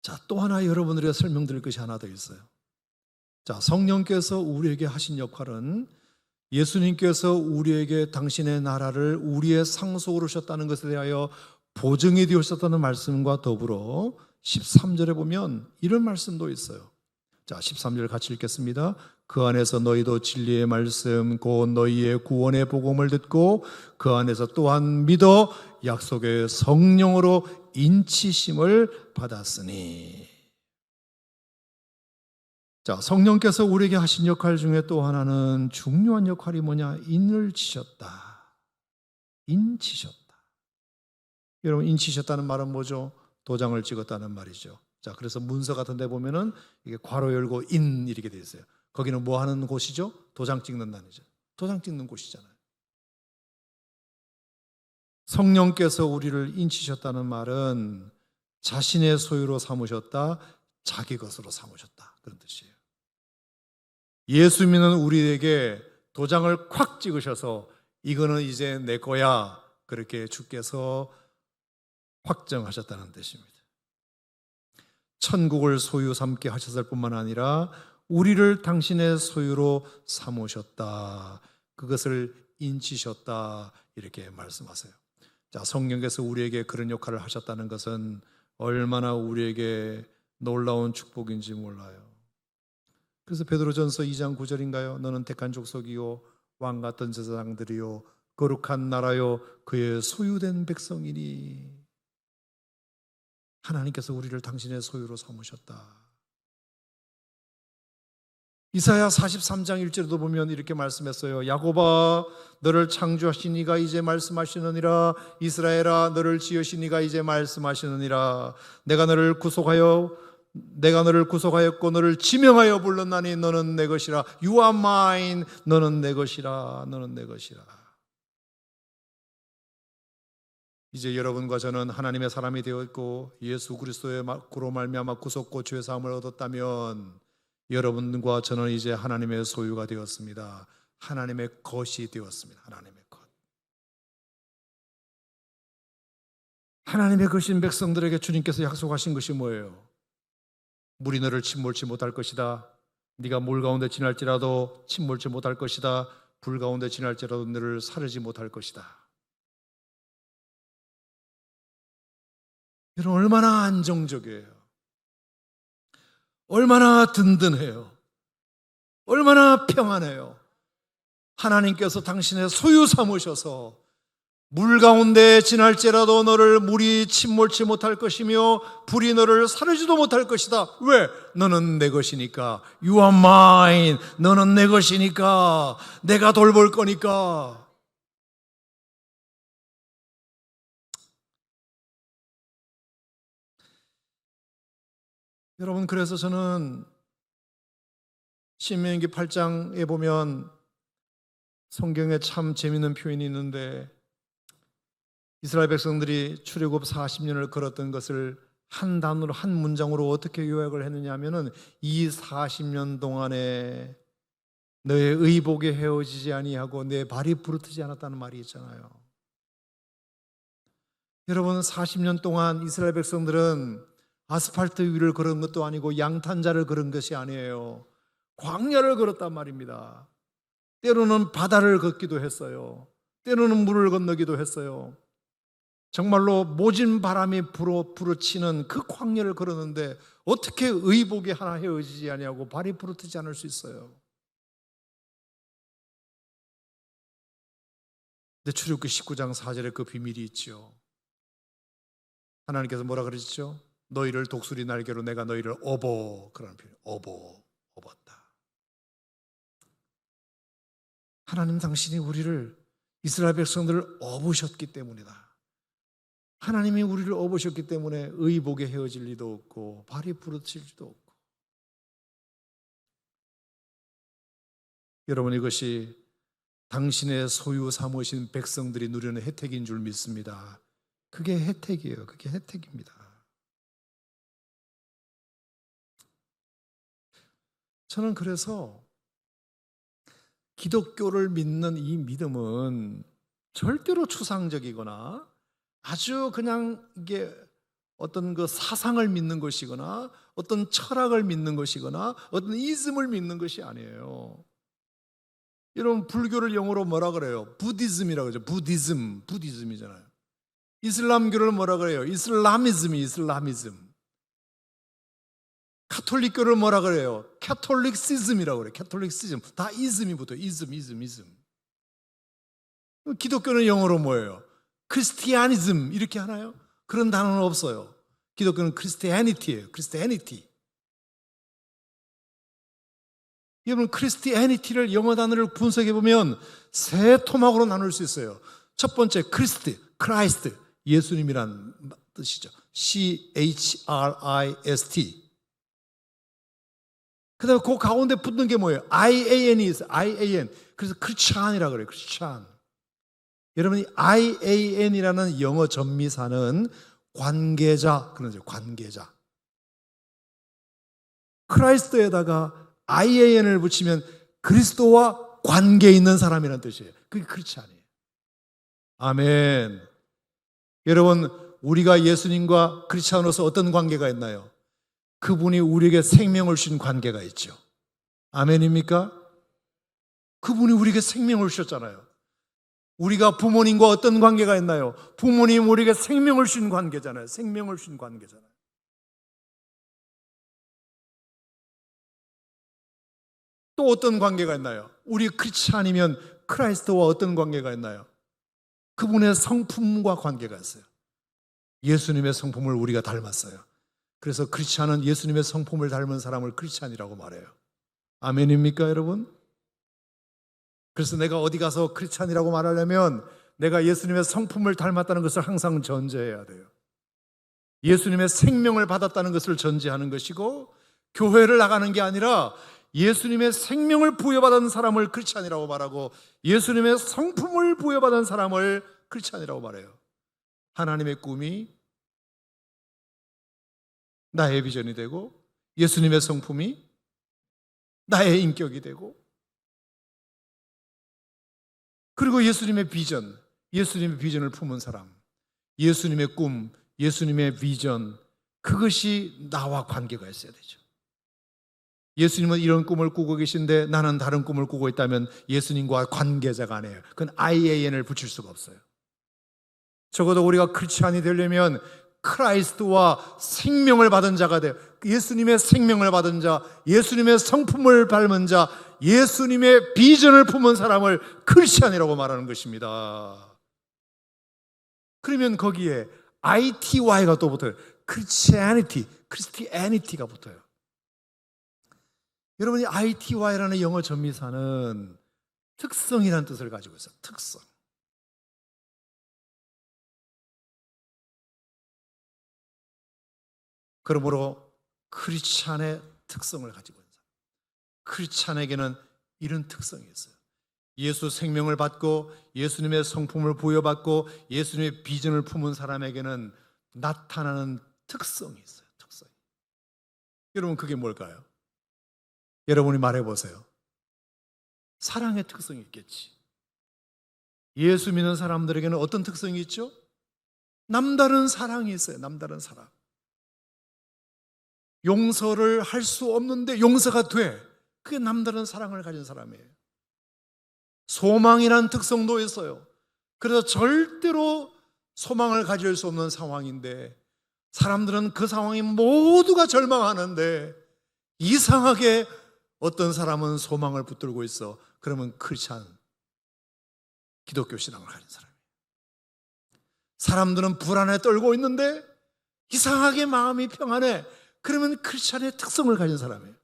자, 또 하나 여러분들에게 설명드릴 것이 하나 더 있어요. 자, 성령께서 우리에게 하신 역할은 예수님께서 우리에게 당신의 나라를 우리의 상속으로 주셨다는 것에 대하여 보증이 되셨다는 말씀과 더불어 13절에 보면 이런 말씀도 있어요. 자, 13절 같이 읽겠습니다. 그 안에서 너희도 진리의 말씀 곧 너희의 구원의 복음을 듣고 그 안에서 또한 믿어 약속의 성령으로 인치심을 받았으니. 자, 성령께서 우리에게 하신 역할 중에 또 하나는 중요한 역할이 뭐냐? 인을 치셨다. 인치셨다. 여러분, 인치셨다는 말은 뭐죠? 도장을 찍었다는 말이죠. 자, 그래서 문서 같은 데 보면은 이게 괄호 열고 인 이렇게 돼 있어요. 거기는 뭐 하는 곳이죠? 도장 찍는 단이죠. 도장 찍는 곳이잖아요. 성령께서 우리를 인치셨다는 말은 자신의 소유로 삼으셨다, 자기 것으로 삼으셨다, 그런 뜻이에요. 예수 믿는 우리에게 도장을 콱 찍으셔서 이거는 이제 내 거야, 그렇게 주께서 확정하셨다는 뜻입니다. 천국을 소유 삼게 하셨을 뿐만 아니라 우리를 당신의 소유로 삼으셨다, 그것을 인치셨다, 이렇게 말씀하세요. 자, 성령께서 우리에게 그런 역할을 하셨다는 것은 얼마나 우리에게 놀라운 축복인지 몰라요. 그래서 베드로전서 2장 9절인가요? 너는 택한 족속이요 왕 같은 제사장들이요 거룩한 나라요 그의 소유된 백성이니. 하나님께서 우리를 당신의 소유로 삼으셨다. 이사야 43장 1절에도 보면 이렇게 말씀했어요. 야곱아 너를 창조하신 이가 이제 말씀하시느니라. 이스라엘아 너를 지으신 이가 이제 말씀하시느니라. 내가 너를 구속하였고 너를 지명하여 불렀나니 너는 내 것이라. You are mine. 너는 내 것이라. 너는 내 것이라. 이제 여러분과 저는 하나님의 사람이 되었고 예수 그리스도의 구로 말미암아 구속고 죄 사함을 얻었다면 여러분과 저는 이제 하나님의 소유가 되었습니다. 하나님의 것이 되었습니다. 하나님의 것. 하나님의 것인 백성들에게 주님께서 약속하신 것이 뭐예요? 물이 너를 침몰치 못할 것이다. 네가 물 가운데 지날지라도 침몰치 못할 것이다. 불 가운데 지날지라도 너를 사르지 못할 것이다. 여러분, 얼마나 안정적이에요. 얼마나 든든해요. 얼마나 평안해요. 하나님께서 당신의 소유 삼으셔서 물 가운데 지날지라도 너를 물이 침몰치 못할 것이며 불이 너를 사르지도 못할 것이다. 왜? 너는 내 것이니까. You are mine. 너는 내 것이니까. 내가 돌볼 거니까. 여러분, 그래서 저는 신명기 8장에 보면 성경에 참 재미있는 표현이 있는데, 이스라엘 백성들이 출애굽 40년을 걸었던 것을 한 단어로, 한 문장으로 어떻게 요약을 했느냐 하면은, 이 40년 동안에 너의 의복에 헤어지지 아니하고 내 발이 부르트지 않았다는 말이 있잖아요. 여러분, 40년 동안 이스라엘 백성들은 아스팔트 위를 걸은 것도 아니고 양탄자를 걸은 것이 아니에요. 광야를 걸었단 말입니다. 때로는 바다를 걷기도 했어요. 때로는 물을 건너기도 했어요. 정말로 모진 바람이 불어치는 그 광야를 걸었는데 어떻게 의복이 하나 헤어지지 아니하고 발이 부르트지 않을 수 있어요? 근데 출애굽기 19장 4절에 그 비밀이 있죠. 하나님께서 뭐라 그러셨죠? 너희를 독수리 날개로 내가 너희를 업어, 그런 표현, 업었다. 하나님 당신이 우리를, 이스라엘 백성들을 업으셨기 때문이다. 하나님이 우리를 업으셨기 때문에 의복에 헤어질 리도 없고 발이 부러질 리도 없고. 여러분, 이것이 당신의 소유 삼으신 백성들이 누리는 혜택인 줄 믿습니다. 그게 혜택이에요. 그게 혜택입니다. 저는 그래서 기독교를 믿는 이 믿음은 절대로 추상적이거나 아주 그냥 이게 어떤 그 사상을 믿는 것이거나 어떤 철학을 믿는 것이거나 어떤 이즘을 믿는 것이 아니에요. 여러분, 불교를 영어로 뭐라 그래요? 부디즘이라고 그러죠. 부디즘이잖아요. 이슬람교를 뭐라 그래요? 이슬라미즘. 카톨릭교를 뭐라 그래요? 캐톨릭시즘이라고 그래요. 캐톨릭시즘. 다 이즘이 붙어요. 이즘. 기독교는 영어로 뭐예요? 크리스티아니즘 이렇게 하나요? 그런 단어는 없어요. 기독교는 크리스티애니티예요. 크리스티애니티. 여러분, 크리스티애니티를 영어 단어를 분석해 보면 세 토막으로 나눌 수 있어요. 첫 번째, 크라이스트, 예수님이란 뜻이죠. CHRIST. 그 다음에 그 가운데 붙는 게 뭐예요? IAN이 있어요. IAN. 그래서 크리스찬이라고 그래요. 크리스찬. 여러분이 IAN이라는 영어 전미사는 관계자, 그러죠. 관계자. 크라이스트에다가 IAN을 붙이면 그리스도와 관계 있는 사람이라는 뜻이에요. 그게 크리스찬이에요. 아멘. 여러분, 우리가 예수님과 크리스찬으로서 어떤 관계가 있나요? 그분이 우리에게 생명을 주신 관계가 있죠. 아멘입니까? 그분이 우리에게 생명을 주셨잖아요. 우리가 부모님과 어떤 관계가 있나요? 부모님 우리에게 생명을 주신 관계잖아요. 생명을 주신 관계잖아요. 또 어떤 관계가 있나요? 우리 크리스찬이면 크라이스트와 어떤 관계가 있나요? 그분의 성품과 관계가 있어요. 예수님의 성품을 우리가 닮았어요. 그래서 크리스찬은 예수님의 성품을 닮은 사람을 크리스찬이라고 말해요. 아멘입니까, 여러분? 그래서 내가 어디 가서 크리스찬이라고 말하려면 내가 예수님의 성품을 닮았다는 것을 항상 전제해야 돼요. 예수님의 생명을 받았다는 것을 전제하는 것이고, 교회를 나가는 게 아니라 예수님의 생명을 부여받은 사람을 크리스찬이라고 말하고 예수님의 성품을 부여받은 사람을 크리스찬이라고 말해요. 하나님의 꿈이 나의 비전이 되고 예수님의 성품이 나의 인격이 되고, 그리고 예수님의 비전을 품은 사람, 예수님의 꿈, 예수님의 비전, 그것이 나와 관계가 있어야 되죠. 예수님은 이런 꿈을 꾸고 계신데 나는 다른 꿈을 꾸고 있다면 예수님과 관계자가 아니에요. 그건 IAN을 붙일 수가 없어요. 적어도 우리가 크리스찬이 되려면 크라이스트와 생명을 받은 자가 돼요. 예수님의 생명을 받은 자, 예수님의 성품을 닮은 자, 예수님의 비전을 품은 사람을 크리스찬이라고 말하는 것입니다. 그러면 거기에 ITY가 또 붙어요. 크리스티애니티가 붙어요. 여러분이 ITY라는 영어 전미사는 특성이라는 뜻을 가지고 있어요. 특성. 그러므로 크리스찬의 특성을 가지고 있는 사람. 크리스찬에게는 이런 특성이 있어요. 예수 생명을 받고 예수님의 성품을 부여받고 예수님의 비전을 품은 사람에게는 나타나는 특성이 있어요. 특성이. 여러분, 그게 뭘까요? 여러분이 말해보세요. 사랑의 특성이 있겠지. 예수 믿는 사람들에게는 어떤 특성이 있죠? 남다른 사랑이 있어요. 남다른 사랑. 용서를 할 수 없는데 용서가 돼. 그게 남다른 사랑을 가진 사람이에요. 소망이라는 특성도 있어요. 그래서 절대로 소망을 가질 수 없는 상황인데 사람들은 그 상황이 모두가 절망하는데 이상하게 어떤 사람은 소망을 붙들고 있어. 그러면 크리스찬, 기독교 신앙을 가진 사람이에요. 사람들은 불안에 떨고 있는데 이상하게 마음이 평안해. 그러면 크리스찬의 특성을 가진 사람이에요.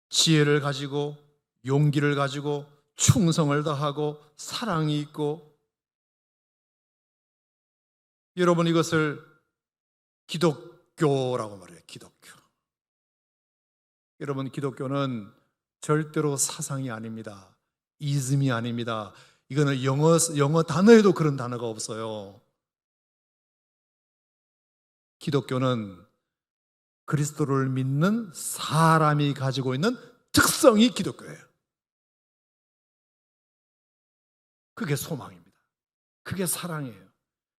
지혜를 가지고 용기를 가지고 충성을 다하고 사랑이 있고, 여러분 이것을 기독교라고 말해요. 기독교. 여러분, 기독교는 절대로 사상이 아닙니다. 이즘이 아닙니다. 이거는 영어 단어에도 그런 단어가 없어요. 기독교는 그리스도를 믿는 사람이 가지고 있는 특성이 기독교예요. 그게 소망입니다. 그게 사랑이에요.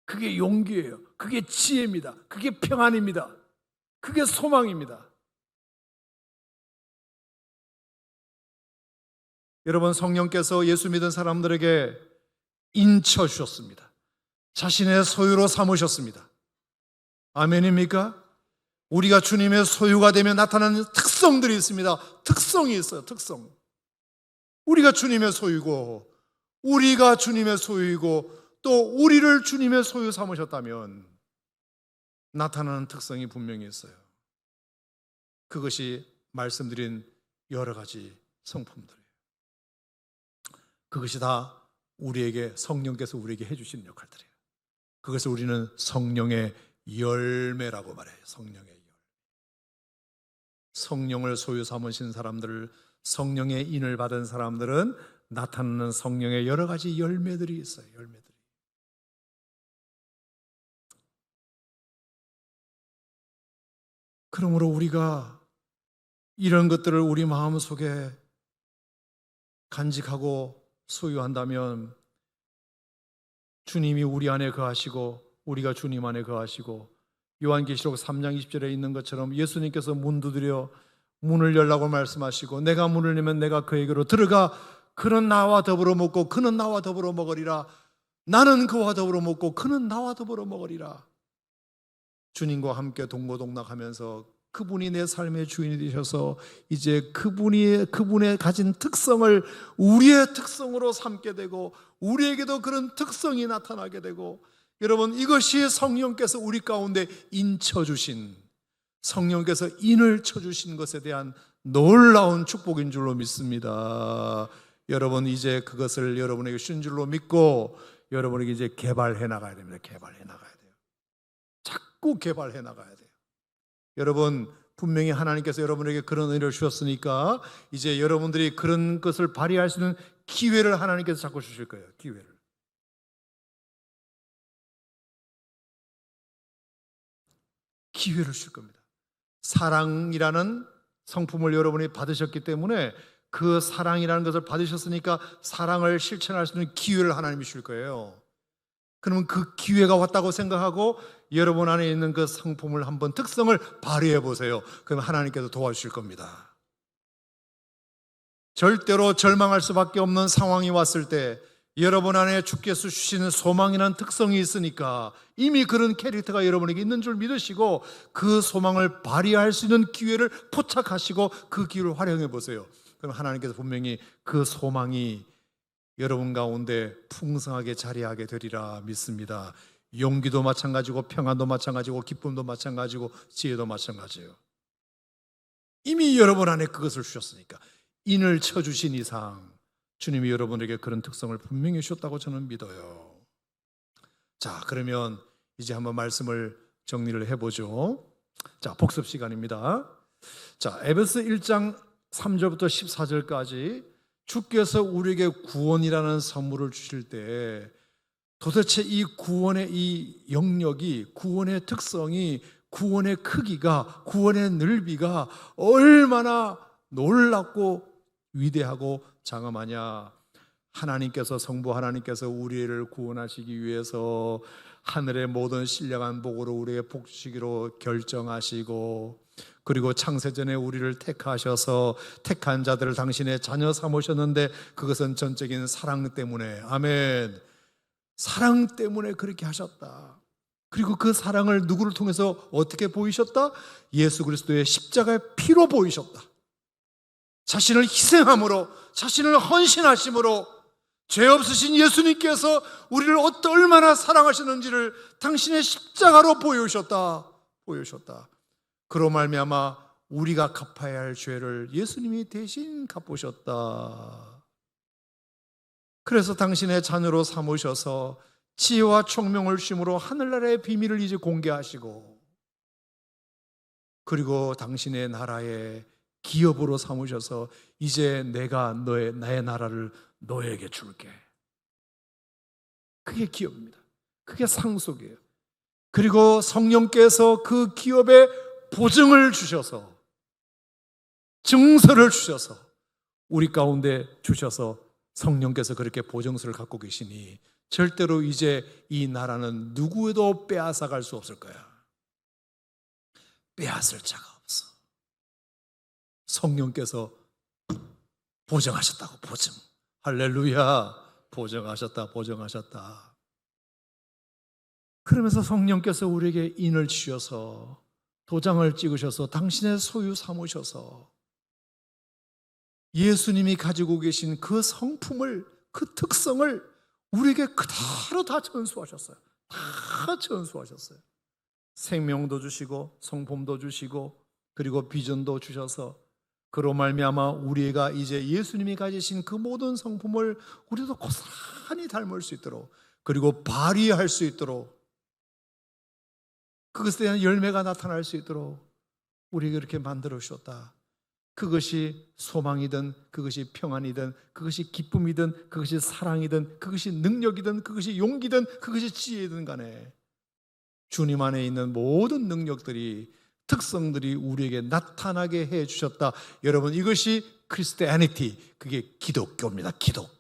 그게 용기예요. 그게 지혜입니다. 그게 평안입니다. 그게 소망입니다. 여러분, 성령께서 예수 믿은 사람들에게 인쳐 주셨습니다. 자신의 소유로 삼으셨습니다. 아멘입니까? 우리가 주님의 소유가 되면 나타나는 특성들이 있습니다. 특성이 있어요. 특성. 우리가 주님의 소유고, 우리가 주님의 소유이고, 또 우리를 주님의 소유 삼으셨다면 나타나는 특성이 분명히 있어요. 그것이 말씀드린 여러 가지 성품들이에요. 그것이 다 우리에게, 성령께서 우리에게 해주시는 역할들이에요. 그것을 우리는 성령의 열매라고 말해요. 성령의 열매. 성령을 소유 삼으신 사람들, 성령의 인을 받은 사람들은 나타나는 성령의 여러 가지 열매들이 있어요. 열매들이. 그러므로 우리가 이런 것들을 우리 마음속에 간직하고 소유한다면 주님이 우리 안에 거하시고 우리가 주님 안에 거하시고, 요한계시록 3장 20절에 있는 것처럼 예수님께서 문 두드려 문을 열라고 말씀하시고, 내가 문을 열면 내가 그에게로 들어가 그는 나와 더불어 먹고 그는 나와 더불어 먹으리라. 나는 그와 더불어 먹고 그는 나와 더불어 먹으리라. 주님과 함께 동고동락하면서 그분이 내 삶의 주인이 되셔서 이제 그분의 가진 특성을 우리의 특성으로 삼게 되고, 우리에게도 그런 특성이 나타나게 되고, 여러분, 이것이 성령께서 우리 가운데 인쳐주신, 성령께서 인을 쳐주신 것에 대한 놀라운 축복인 줄로 믿습니다. 여러분, 이제 그것을 여러분에게 준 줄로 믿고 여러분에게 이제 개발해 나가야 됩니다. 개발해 나가야 돼요. 자꾸 개발해 나가야 돼요. 여러분, 분명히 하나님께서 여러분에게 그런 은혜를 주셨으니까 이제 여러분들이 그런 것을 발휘할 수 있는 기회를 하나님께서 자꾸 주실 거예요. 기회를 주실 겁니다. 사랑이라는 성품을 여러분이 받으셨기 때문에 그 사랑이라는 것을 받으셨으니까 사랑을 실천할 수 있는 기회를 하나님이 주실 거예요. 그러면 그 기회가 왔다고 생각하고 여러분 안에 있는 그 성품을 한번, 특성을 발휘해 보세요. 그러면 하나님께서 도와주실 겁니다. 절대로 절망할 수밖에 없는 상황이 왔을 때 여러분 안에 주께서 주시는 소망이라는 특성이 있으니까 이미 그런 캐릭터가 여러분에게 있는 줄 믿으시고 그 소망을 발휘할 수 있는 기회를 포착하시고 그 기회를 활용해 보세요. 그럼 하나님께서 분명히 그 소망이 여러분 가운데 풍성하게 자리하게 되리라 믿습니다. 용기도 마찬가지고 평안도 마찬가지고 기쁨도 마찬가지고 지혜도 마찬가지예요. 이미 여러분 안에 그것을 주셨으니까, 인을 쳐주신 이상 주님이 여러분에게 그런 특성을 분명히 주셨다고 저는 믿어요. 자, 그러면 이제 한번 말씀을 정리를 해보죠. 자, 복습 시간입니다. 자, 에베소 1장 3절부터 14절까지 주께서 우리에게 구원이라는 선물을 주실 때 도대체 이 구원의 이 영역이, 구원의 특성이, 구원의 크기가, 구원의 넓이가 얼마나 놀랍고 위대하고 장엄하냐. 하나님께서, 성부 하나님께서 우리를 구원하시기 위해서 하늘의 모든 신령한 복으로 우리의 복 주시기로 결정하시고, 그리고 창세전에 우리를 택하셔서 택한 자들을 당신의 자녀 삼으셨는데 그것은 전적인 사랑 때문에, 아멘, 사랑 때문에 그렇게 하셨다. 그리고 그 사랑을 누구를 통해서 어떻게 보이셨다? 예수 그리스도의 십자가의 피로 보이셨다. 자신을 희생함으로, 자신을 헌신하심으로 죄 없으신 예수님께서 우리를 얼마나 사랑하시는지를 당신의 십자가로 보여주셨다. 그로 말미암아 우리가 갚아야 할 죄를 예수님이 대신 갚으셨다. 그래서 당신의 자녀로 삼으셔서 지혜와 총명을 주심으로 하늘나라의 비밀을 이제 공개하시고, 그리고 당신의 나라의 기업으로 삼으셔서 이제 내가 나의 나라를 너에게 줄게. 그게 기업입니다. 그게 상속이에요. 그리고 성령께서 그 기업에 보증을 주셔서, 증서를 주셔서, 우리 가운데 주셔서 성령께서 그렇게 보증서를 갖고 계시니 절대로 이제 이 나라는 누구에도 빼앗아갈 수 없을 거야. 빼앗을 자가 없어. 성령께서 보증하셨다고. 보증. 할렐루야. 보증하셨다. 그러면서 성령께서 우리에게 인을 주셔서, 도장을 찍으셔서 당신의 소유 삼으셔서 예수님이 가지고 계신 그 성품을, 그 특성을 우리에게 그대로 다 전수하셨어요. 다 전수하셨어요. 생명도 주시고 성품도 주시고 그리고 비전도 주셔서, 그로 말미암아 우리가 이제 예수님이 가지신 그 모든 성품을 우리도 고스란히 닮을 수 있도록, 그리고 발휘할 수 있도록, 그것에 대한 열매가 나타날 수 있도록 우리에게 이렇게 만들어 주셨다. 그것이 소망이든, 그것이 평안이든, 그것이 기쁨이든, 그것이 사랑이든, 그것이 능력이든, 그것이 용기든, 그것이 지혜이든 간에 주님 안에 있는 모든 능력들이, 특성들이 우리에게 나타나게 해 주셨다. 여러분, 이것이 크리스티애니티, 그게 기독교입니다. 기독교.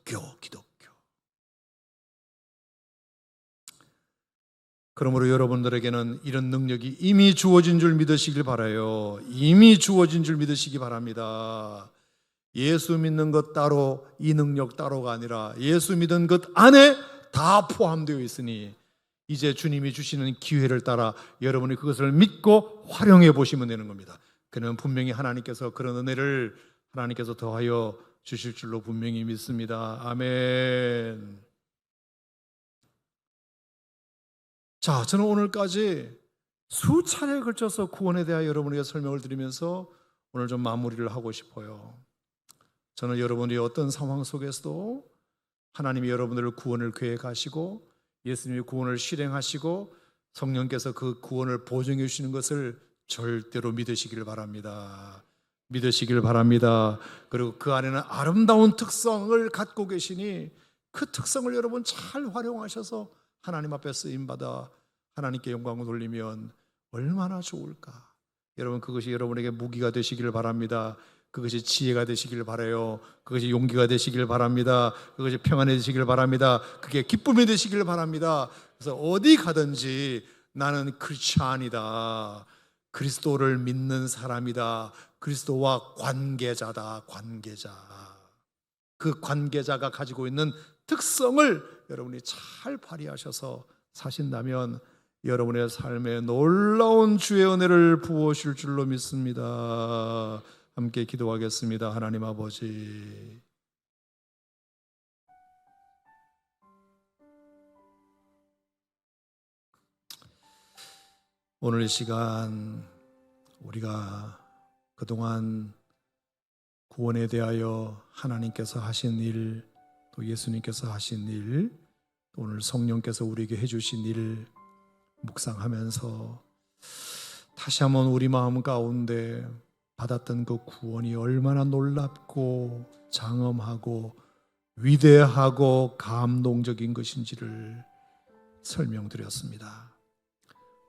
그러므로 여러분들에게는 이런 능력이 이미 주어진 줄 믿으시길 바라요. 이미 주어진 줄 믿으시기 바랍니다. 예수 믿는 것 따로, 이 능력 따로가 아니라 예수 믿은 것 안에 다 포함되어 있으니 이제 주님이 주시는 기회를 따라 여러분이 그것을 믿고 활용해 보시면 되는 겁니다. 그는 분명히 하나님께서 그런 은혜를 하나님께서 더하여 주실 줄로 분명히 믿습니다. 아멘. 자, 저는 오늘까지 수차례에 걸쳐서 구원에 대하여 여러분에게 설명을 드리면서 오늘 좀 마무리를 하고 싶어요. 저는 여러분이 어떤 상황 속에서도 하나님이 여러분들을 구원을 계획하시고 예수님이 구원을 실행하시고 성령께서 그 구원을 보증해 주시는 것을 절대로 믿으시길 바랍니다. 믿으시길 바랍니다. 그리고 그 안에는 아름다운 특성을 갖고 계시니 그 특성을 여러분 잘 활용하셔서 하나님 앞에 쓰임받아 하나님께 영광을 돌리면 얼마나 좋을까. 여러분, 그것이 여러분에게 무기가 되시길 바랍니다. 그것이 지혜가 되시길 바라요. 그것이 용기가 되시길 바랍니다. 그것이 평안이 되시길 바랍니다. 그게 기쁨이 되시길 바랍니다. 그래서 어디 가든지 나는 크리스찬이다, 그리스도를 믿는 사람이다, 그리스도와 관계자다. 관계자. 그 관계자가 가지고 있는 특성을 여러분이 잘 발휘하셔서 사신다면 여러분의 삶에 놀라운 주의 은혜를 부어주실 줄로 믿습니다. 함께 기도하겠습니다. 하나님 아버지, 오늘 이 시간 우리가 그동안 구원에 대하여 하나님께서 하신 일, 또 예수님께서 하신 일, 오늘 성령께서 우리에게 해주신 일 묵상하면서 다시 한번 우리 마음 가운데 받았던 그 구원이 얼마나 놀랍고 장엄하고 위대하고 감동적인 것인지를 설명드렸습니다.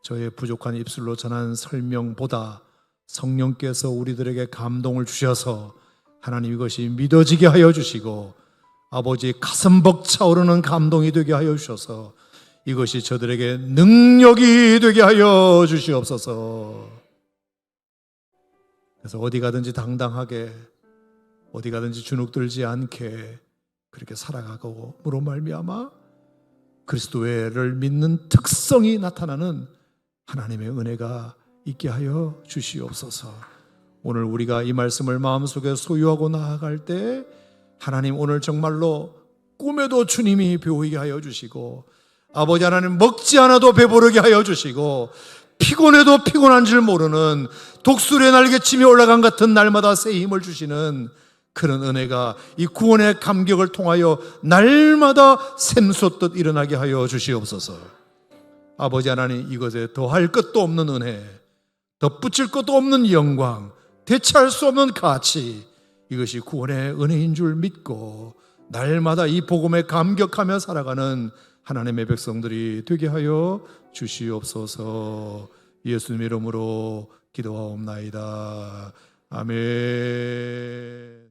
저의 부족한 입술로 전한 설명보다 성령께서 우리들에게 감동을 주셔서 하나님 이것이 믿어지게 하여 주시고 아버지 가슴 벅차오르는 감동이 되게 하여 주셔서 이것이 저들에게 능력이 되게 하여 주시옵소서. 그래서 어디 가든지 당당하게 어디 가든지 주눅들지 않게 그렇게 살아가고므로 말미암아 그리스도를 믿는 특성이 나타나는 하나님의 은혜가 있게 하여 주시옵소서. 오늘 우리가 이 말씀을 마음속에 소유하고 나아갈 때 하나님 오늘 정말로 꿈에도 주님이 배우게 하여 주시고 아버지 하나님 먹지 않아도 배부르게 하여 주시고 피곤해도 피곤한 줄 모르는 독수리의 날개침이 올라간 같은 날마다 새 힘을 주시는 그런 은혜가 이 구원의 감격을 통하여 날마다 샘솟듯 일어나게 하여 주시옵소서. 아버지 하나님 이것에 더할 것도 없는 은혜, 덧붙일 것도 없는 영광, 대체할 수 없는 가치, 이것이 구원의 은혜인 줄 믿고 날마다 이 복음에 감격하며 살아가는 하나님의 백성들이 되게 하여 주시옵소서. 예수님 이름으로 기도하옵나이다. 아멘.